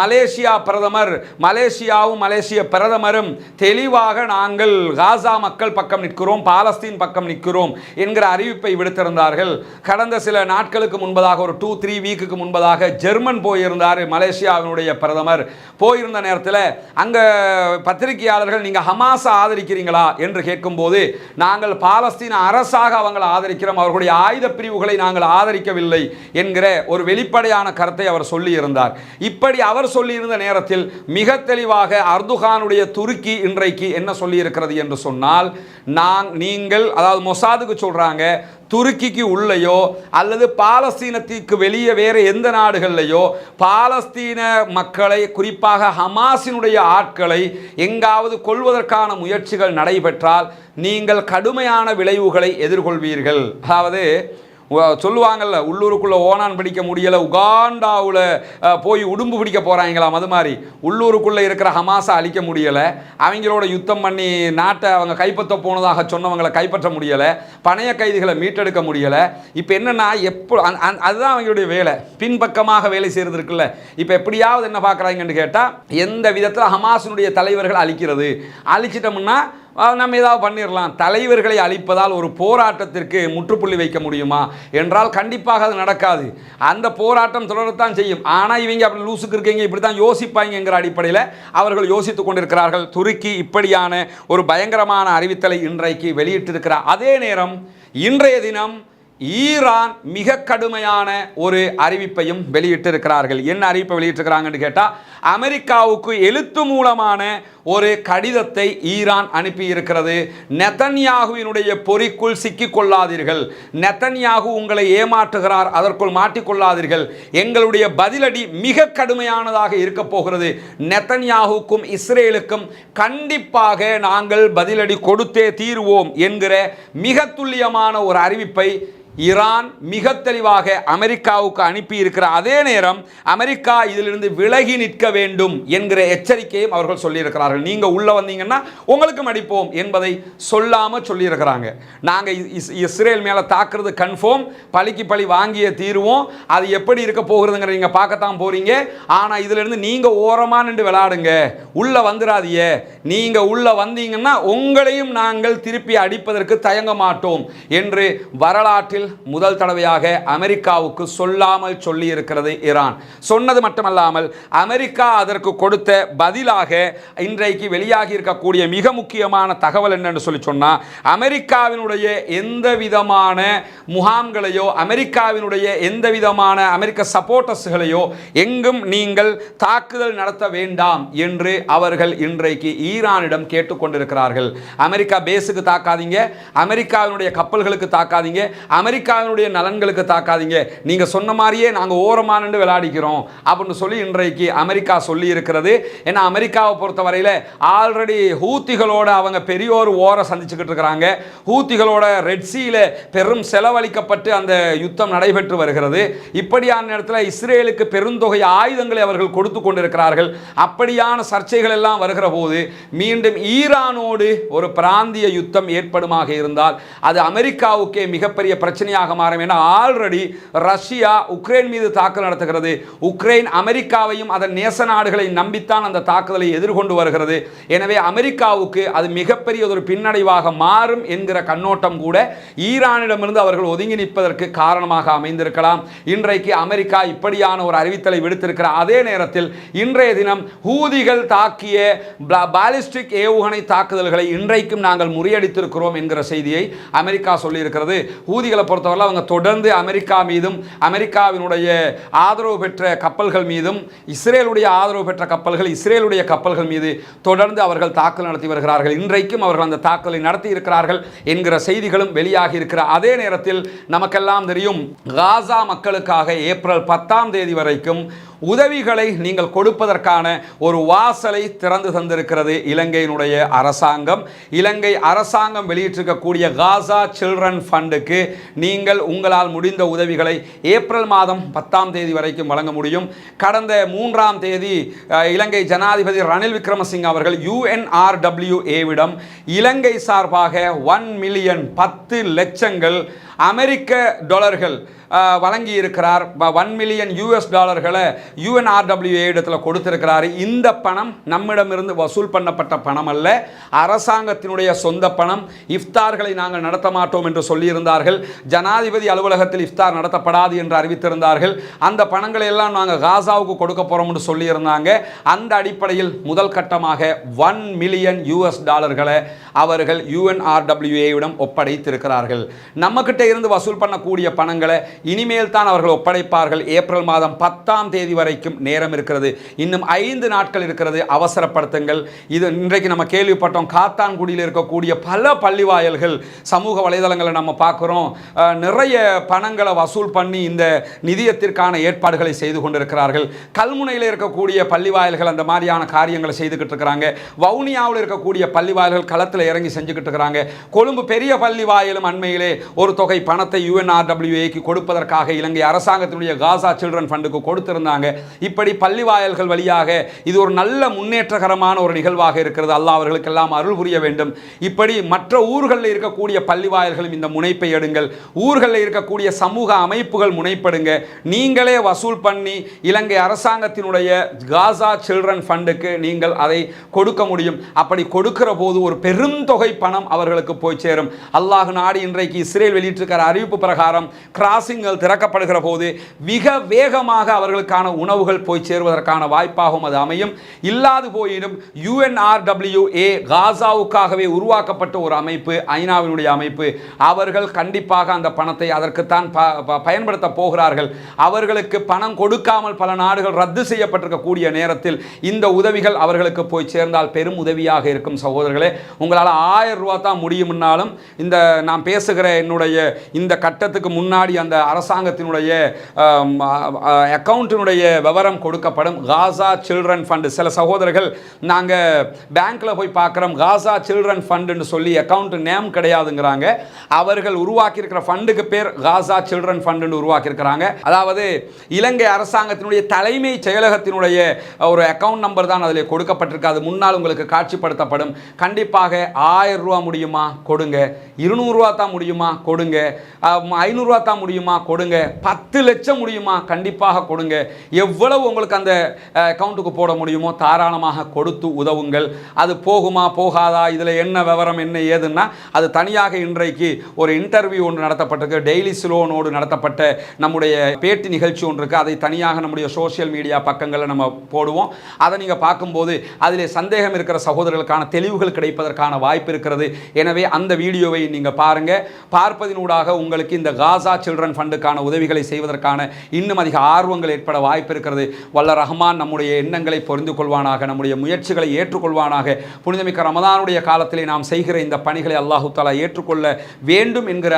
மலேசியா பிரதமர், மலேசிய பிரதமரும் தெளிவாக நாங்கள் காசா மக்கள் பக்கம் நிற்கிறோம், பாலஸ்தீன் பக்கம் நிற்கிறோம் என்கிற அறிவிப்பை விடுத்திருந்தார்கள். கடந்த சில நாட்களுக்கு முன்பதாக, ஒரு 2-3 வீக்குக்கு முன்பதாக ஜெர்மன் போயிருந்தார் மலேசியாவினுடைய பிரதமர். போயிருந்த நேரத்தில் அங்கே பத்திரிகையாளர்கள் நீங்கள் ஹமாஸை ஆதரிக்கிறீங்களா என்று கேட்கும்போது, நாங்கள் பாலஸ்தீன அரசாக அவங்களை ஆதரிக்கிறோம், அவர்களுடைய ஆயுத பிரிவுகளை நாங்கள் ஆதரிக்கவில்லை என்கிற ஒரு வெளிப்படையான கருத்தை அவர் சொல்லியிருந்தார். இப்படி அவர் சொல்லியிருந்த நேரத்தில் மிக தெளிவாக அர்துகானுடைய துருக்கி இன்றைக்கு என்ன சொல்லியிருக்கிறது என்று சொன்னால், நீங்கள் அதாவது மொசாதுக்கு சொல்றாங்க, துருக்கிக்கு உள்ளேயோ அல்லது பாலஸ்தீனத்திற்கு வெளியே வேறு எந்த நாடுகள்லையோ பாலஸ்தீன மக்களை, குறிப்பாக ஹமாஸினுடைய ஆட்களை எங்காவது கொல்வதற்கான முயற்சிகள் நடைபெற்றால் நீங்கள் கடுமையான விளைவுகளை எதிர்கொள்வீர்கள். அதாவது சொல்லுவாங்கள்ல, உள்ளூருக்குள்ளே ஓனான் பிடிக்க முடியலை, உகாண்டாவில் போய் உடும்பு பிடிக்க போகிறாங்களாம். அது மாதிரி உள்ளூருக்குள்ளே இருக்கிற ஹமாஸை அழிக்க முடியலை, அவங்களோட யுத்தம் பண்ணி நாட்டை அவங்க கைப்பற்ற போனதாக சொன்னவங்களை கைப்பற்ற முடியலை, பணைய கைதிகளை மீட்டெடுக்க முடியலை. இப்போ என்னென்னா, அதுதான் அவங்களுடைய வேலை, பின்பக்கமாக வேலை செய்கிறது இருக்குல்ல. இப்போ எப்படியாவது என்ன பார்க்குறாங்கன்னு கேட்டால், எந்த விதத்தில் ஹமாஸினுடைய தலைவர்கள் அழிக்கிறது, அழிச்சிட்டோம்னா நம்ம ஏதாவது பண்ணிடலாம். தலைவர்களை அழிப்பதால் ஒரு போராட்டத்திற்கு முற்றுப்புள்ளி வைக்க முடியுமா என்றால் கண்டிப்பாக அது நடக்காது. அந்த போராட்டம் தொடரத்தான் செய்யும். ஆனால் இவங்க அப்படி லூசுக்கு இருக்கீங்க, இப்படி தான் யோசிப்பாங்கிற அடிப்படையில் அவர்கள் யோசித்துக் கொண்டிருக்கிறார்கள். துருக்கி இப்படியான ஒரு பயங்கரமான அறிவித்தலை இன்றைக்கு வெளியிட்டிருக்கிறார். அதே நேரம் இன்றைய தினம் ஈரான் மிக கடுமையான ஒரு அறிவிப்பையும் வெளியிட்டிருக்கிறார்கள். என்ன அறிவிப்பை வெளியிட்டிருக்கிறாங்கன்னு கேட்டால், அமெரிக்காவுக்கு எழுத்து மூலமான ஒரு கடிதத்தை ஈரான் அனுப்பி இருக்கிறது. நெதன்யாகுவினுடைய பொறிக்குள் சிக்கிக்கொள்ளாதீர்கள், நெதன்யாகு உங்களை ஏமாற்றுகிறார், அதற்குள் மாட்டிக்கொள்ளாதீர்கள், எங்களுடைய பதிலடி மிக கடுமையானதாக இருக்க போகிறது, நெதன்யாகுக்கும் இஸ்ரேலுக்கும் கண்டிப்பாக நாங்கள் பதிலடி கொடுத்தே தீருவோம் என்கிற மிக துல்லியமான ஒரு அறிவிப்பை ஈரான் மிக தெளிவாக அமெரிக்காவுக்கு அனுப்பி இருக்கிற அதே நேரம் அமெரிக்கா இதிலிருந்து விலகி நிற்க வேண்டும் என்கிற எச்சரிக்கையும் அவர்கள் சொல்லியிருக்கிறார்கள். நீங்கள் உள்ள வந்தீங்கன்னா உங்களுக்கு மடிப்போம் என்பதை சொல்லாமல் சொல்லியிருக்கிறாங்க. நாங்கள் இஸ்ரேல் மேலே தாக்குறது கன்ஃபார்ம், பழிக்கு பழி வாங்கிய தீருவோம், அது எப்படி இருக்க போகிறதுங்கிற நீங்கள் பார்க்கத்தான் போறீங்க. ஆனால் இதிலிருந்து நீங்கள் ஓரமாக நின்று விளையாடுங்க, உள்ள வந்துடாதீங்க, நீங்கள் உள்ள வந்தீங்கன்னா உங்களையும் நாங்கள் திருப்பி அடிப்பதற்கு தயங்க மாட்டோம் என்று வரலாற்றில் முதல் தடவையாக அமெரிக்காவுக்கு சொல்லாமல் சொல்லி இருக்கிறது ஈரான். சொன்னது மட்டுமல்லாமல் அமெரிக்கா அதற்கு கொடுத்த பதிலாக இன்றைக்கு வெளியாகி இருக்கக்கூடிய மிக முக்கியமான தகவல் என்னன்னு சொல்லி சொன்னா, அமெரிக்காவினுடைய எந்த விதமான முகாம்களையோ, அமெரிக்காவினுடைய எந்த விதமான அமெரிக்க சப்போர்ட்டர்ஸ்களையோ எங்கும் நீங்கள் தாக்குதல் நடத்த வேண்டாம் என்று அவர்கள் இன்றைக்கு ஈரானிடம் கேட்டுக்கொண்டிருக்கிறார்கள். அமெரிக்கா பேஸுக்கு தாக்காதீங்க, அமெரிக்காவினுடைய கப்பல்களுக்கு தாக்காதீங்க, அமெரிக்காவினுடைய நலன்களுக்கு தாக்காதீங்க, நீங்க சொன்ன மாதிரியே நாங்கள் ஓரமானு விளையாடிக்கிறோம் அப்படின்னு சொல்லி இன்றைக்கு அமெரிக்கா சொல்லி இருக்கிறது. ஏன்னா அமெரிக்காவை பொறுத்தவரையில் ஆல்ரெடி ஹூத்திகளோட அவங்க பெரிய ஒரு ஓரை சந்திச்சுக்கிட்டு இருக்கிறாங்க. ஹூத்திகளோட ரெட்சியில பெரும் செலவழிக்கப்பட்டு அந்த யுத்தம் நடைபெற்று வருகிறது. இப்படியான நேரத்தில் இஸ்ரேலுக்கு பெருந்தொகை ஆயுதங்களை அவர்கள் கொடுத்து கொண்டிருக்கிறார்கள். அப்படியான சர்ச்சைகள் எல்லாம் வருகிற போது மீண்டும் ஈரானோடு ஒரு பிராந்திய யுத்தம் ஏற்படுமாக இருந்தால் அது அமெரிக்காவுக்கே மிகப்பெரிய பிரச்சனையாக மாறும். என ஆல்ரெடி ரஷ்யா உக்ரைன் மீது தாக்குதல் நடத்துகிறது. உக்ரைன் அமெரிக்காவையும் அதன் நேச நாடுகளை நம்பித்தான் அந்த தாக்குதலை எதிர்கொண்டு வருகிறது. எனவே அமெரிக்காவுக்கு அது மிகப்பெரிய ஒரு பின்னடைவாக மாறும் என்கிற கண்ணோட்டம் கூட ஈரானிடமிருந்து அவர்கள் ஒதுங்கி நிற்பதற்கு காரணமாக அமைந்திருக்கலாம். இன்றைக்கு அமெரிக்கா இப்படியான ஒரு அறிவித்தலை விடுத்திருக்கிற அதே நேரத்தில் இன்றைய தினம் ஹூதிகள் தாக்கிய பாலிஸ்டிக் ஏவுகணை தாக்குதல்களை இன்றைக்கும் நாங்கள் முறியடித்திருக்கிறோம் என்கிற செய்தியை அமெரிக்கா சொல்லியிருக்கிறது. ஹூதிகளை பொறுத்தவரை அவங்க தொடர்ந்து அமெரிக்கா மீதும் அமெரிக்காவினுடைய ஆதரவு பெற்ற கப்பல்கள் மீதும் இஸ்ரேலுடைய ஆதரவு பெற்ற கப்பல்கள், இஸ்ரேலுடைய கப்பல்கள் மீது தொடர்ந்து அவர்கள் தாக்குதல் நடத்தி வருகிறார்கள். இன்றைக்கும் அவர்கள் அந்த தாக்குதலை நடத்தி இருக்கிறார்கள் என்கிற செய்திகளும் வெளியாகி இருக்கிற அதே நேரத்தில் நமக்கெல்லாம் தெரியும், காசா மக்களுக்காக ஏப்ரல் 10ஆம் தேதி வரைக்கும் உதவிகளை நீங்கள் கொடுப்பதற்கான ஒரு வாசலை திறந்து தந்திருக்கிறது இலங்கையினுடைய அரசாங்கம். இலங்கை அரசாங்கம் வெளியிட்டிருக்கக்கூடிய காசா சில்ட்ரன் ஃபண்டுக்கு நீங்கள் உங்களால் முடிந்த உதவிகளை ஏப்ரல் மாதம் 10ஆம் தேதி வரைக்கும் வழங்க முடியும். கடந்த 3ஆம் தேதி இலங்கை ஜனாதிபதி ரணில் விக்ரமசிங்க அவர்கள் UNRWAவிடம் இலங்கை சார்பாக 1 மில்லியன் 10 லட்சங்கள் அமெரிக்க டாலர்கள் வழங்கி இருக்கிறார். 1 மில்லியன் US டாலர்களை UNRWA இடத்தில் கொடுத்திருக்கிறார். இந்த பணம் நம்மிடமிருந்து வசூல் பண்ணப்பட்ட பணம் அல்ல, அரசாங்கத்தினுடைய சொந்த பணம். இஃப்தார்களை நாங்கள் நடத்த மாட்டோம் என்று சொல்லியிருந்தார்கள். ஜனாதிபதி அலுவலகத்தில் இஃப்தார் நடத்தப்படாது என்று அறிவித்திருந்தார்கள். அந்த பணங்களை எல்லாம் நாங்கள் காசாவுக்கு கொடுக்க போறோம் என்று சொல்லியிருந்தாங்க. அந்த அடிப்படையில் முதல் கட்டமாக 1 மில்லியன் US டாலர்களை அவர்கள் UNRWAவிடம் ஒப்படைத்திருக்கிறார்கள். நம்ம கிட்ட இருந்து வசூல் பண்ணக்கூடிய பணங்களை இனிமேல் தான் அவர்கள் ஒப்படைப்பார்கள். ஏப்ரல் மாதம் 10ஆம் தேதி வரைக்கும் நேரம் இருக்கிறது. இன்னும் 5 நாட்கள் இருக்கிறது. அவசரப்படுத்துங்கள். இது இன்றைக்கு நம்ம கேள்விப்பட்டோம், காத்தான்குடியில் இருக்கக்கூடிய பல பள்ளிவாயல்கள் சமூக வலைதளங்களை நம்ம பார்க்குறோம், நிறைய பணங்களை வசூல் பண்ணி இந்த நிதியத்திற்கான ஏற்பாடுகளை செய்து கொண்டிருக்கிறார்கள். கல்முனையில் இருக்கக்கூடிய பள்ளிவாயல்கள் அந்த மாதிரியான காரியங்களை செய்துக்கிட்டு இருக்கிறாங்க. வவுனியாவில் இருக்கக்கூடிய பள்ளிவாயல்கள் களத்தில் இறங்கி செஞ்சுக்கிட்டு இருக்கிறாங்க. கொழும்பு பெரிய பள்ளிவாயலும் அண்மையிலே ஒரு தொகை பணத்தை UNRWAக்கு கொடுப்பதற்காக இலங்கை அரசாங்கத்தினுடைய காசா சில்ட்ரன் ஃபண்டுக்கு கொடுத்திருந்தாங்க. இப்படி பள்ளிவாயல்கள் வழியாக இது ஒரு நல்ல முன்னேற்றகரமான ஒரு நிகழ்வாக இருக்கிறது. அல்லாஹ் அவர்களுக்கெல்லாம் அருள் புரிய வேண்டும். இப்படி மற்ற ஊர்களில் இருக்கக்கூடிய பள்ளிவாயல்களும் இந்த முனைப்பை எடுங்கள். ஊர்களில் இருக்கக்கூடிய சமூக அமைப்புகள் முனைப்படுங்க. நீங்களே வசூல் பண்ணி இலங்கை அரசாங்கத்தினுடைய காசா சில்ட்ரன் ஃபண்டுக்கு நீங்கள் அதை கொடுக்க முடியும். அப்படி கொடுக்கிற போது ஒரு பெருந்தொகை பணம் அவர்களுக்கு போய் சேரும். அல்லாஹ் நாடு இன்றைக்கு இஸ்ரேல் வெளியிட்டிருக்கிற அறிவிப்பு பிரகாரம் கிராசிங்கள் திறக்கப்படுகிற போது மிக வேகமாக அவர்களுக்கான உணவுகள் போய் சேருவதற்கான வாய்ப்பாகவும் அது அமையும். இல்லாது போயிடும் UNRWA காசாவுக்காகவே உருவாக்கப்பட்ட ஒரு அமைப்பு, ஐநாவினுடைய அமைப்பு. அவர்கள் கண்டிப்பாக அந்த பணத்தை அதற்குத்தான் பயன்படுத்த போகிறார்கள். அவர்களுக்கு பணம் கொடுக்காமல் பல நாடுகள் ரத்து செய்யப்பட்டிருக்கக்கூடிய நேரத்தில் இந்த உதவிகள் அவர்களுக்கு போய் சேர்ந்தால் பெரும் உதவியாக இருக்கும். சகோதரர்களே, உங்களால் 1000 ரூபா தான் முடியும்னாலும் இந்த நான் பேசுகிற என்னுடைய இந்த கட்டத்துக்கு முன்னாடி அந்த அரசாங்கத்தினுடைய அக்கவுண்டினுடைய விவரம் கொடுக்கப்படும். காசா சில்ட்ரன் ஃபண்ட். சில சகோதரர்கள் நாங்கள் பேங்க்கில் போய் பார்க்குறோம், காசா சில்ட்ரன் ஃபண்டுன்னு சொல்லி அக்கவுண்ட் நேம் கிடையாதுங்கிறாங்க. அவர்கள் உருவாக்கியிருக்கிற ஃபண்டுக்கு பேர் காசா சில்ட்ரன் ஃபண்டுன்னு உருவாக்கியிருக்கிறாங்க. அதாவது இலங்கை அரசாங்கத்தினுடைய தலைமை செயலகத்தினுடைய ஒரு அக்கவுண்ட் நம்பர் தான் அதில் கொடுக்கப்பட்டிருக்கு. அது முன்னால் உங்களுக்கு காட்சிப்படுத்தப்படும். கண்டிப்பாக 1000 ரூபா முடியுமா கொடுங்க, 200 ரூபா தான் முடியுமா கொடுங்க, 500 ரூபா தான் முடியுமா கொடுங்க, 10 லட்சம் முடியுமா கண்டிப்பாக கொடுங்க. எவ்வளவு உங்களுக்கு அந்த அக்கவுண்ட்டுக்கு போட முடியுமோ தாராளமாக கொடுத்து உதவுங்கள். அது போகுமா போகாதா, இதில் என்ன விவரம் என்ன ஏதுன்னா அது தனியாக இன்றைக்கு ஒரு இன்டர்வியூ ஒன்று நடத்தப்பட்டிருக்கு. டெய்லி ஸ்லோனோடு நடத்தப்பட்ட நம்முடைய பேட்டி நிகழ்ச்சி ஒன்று இருக்குது. அதை தனியாக நம்முடைய சோஷியல் மீடியா பக்கங்களில் நம்ம போடுவோம். அதை நீங்கள் பார்க்கும்போது அதிலே சந்தேகம் இருக்கிற சகோதரர்களுக்கான தெளிவுகள் கிடைப்பதற்கான வாய்ப்பு இருக்கிறது. எனவே அந்த வீடியோவை நீங்கள் பாருங்கள். பார்ப்பதினூடாக உங்களுக்கு இந்த காசா சில்ட்ரன் ஃபண்டுக்கான உதவிகளை செய்வதற்கான இன்னும் அதிக ஆர்வங்கள் ஏற்பட வாய்ப்பு இருக்கிறது. வல்ல ரஹ்மான் நம்முடைய எண்ணங்களை பொறிந்து கொள்வானாக, நம்முடைய முயற்சிகளை ஏற்றுக்கொள்வானாக. புனிதமிக்க ரமதானுடைய காலத்திலே நாம் செய்கிற இந்த பணிகளை அல்லாஹு தஆலா ஏற்றுக்கொள்ள வேண்டும் என்கிற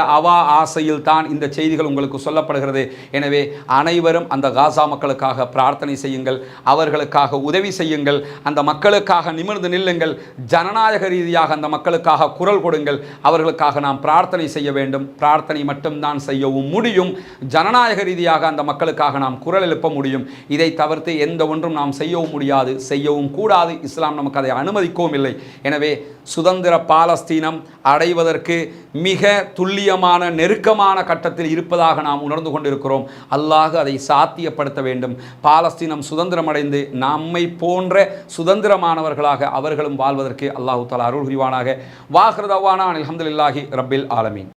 ஆசையில் தான் இந்த செய்திகள் உங்களுக்கு சொல்லப்படுகிறது. எனவே அனைவரும் அந்த காசா மக்களுக்காக பிரார்த்தனை செய்யுங்கள், அவர்களுக்காக உதவி செய்யுங்கள், அந்த மக்களுக்காக நிமிர்ந்து நில்லுங்கள், ஜனநாயக ரீதியாக அந்த மக்களுக்காக குரல் கொடுங்கள். அவர்களுக்காக நாம் பிரார்த்தனை செய்ய வேண்டும். பிரார்த்தனை மட்டும்தான் செய்யவும் முடியும். ஜனநாயக ரீதியாக அந்த மக்களுக்காக நாம் குரல் எழுப்ப முடியும். இதை தவிர்த்து எந்த ஒன்றும் நாம் செய்யவும் முடியாது, செய்யவும் கூடாது. இஸ்லாம் நமக்கு அதை அனுமதிக்கவும் இல்லை. எனவே சுதந்திர பாலஸ்தீனம் அடைவதற்கு மிக துல்லியமான நெருக்கமான கட்டத்தில் இருப்பதாக நாம் உணர்ந்து கொண்டிருக்கிறோம். அல்லாஹ் அதை சாத்தியப்படுத்த வேண்டும். பாலஸ்தீனம் சுதந்திரம் அடைந்து நம்மை போன்ற சுதந்திரமானவர்களாக அவர்களும் வாழ்வதற்கு அல்லாஹு தஆலா அருள் புரிவானாக. வாஹிரு தஅவானா அல்ஹம்துலில்லாஹி ரப்பில் ஆலமீன்.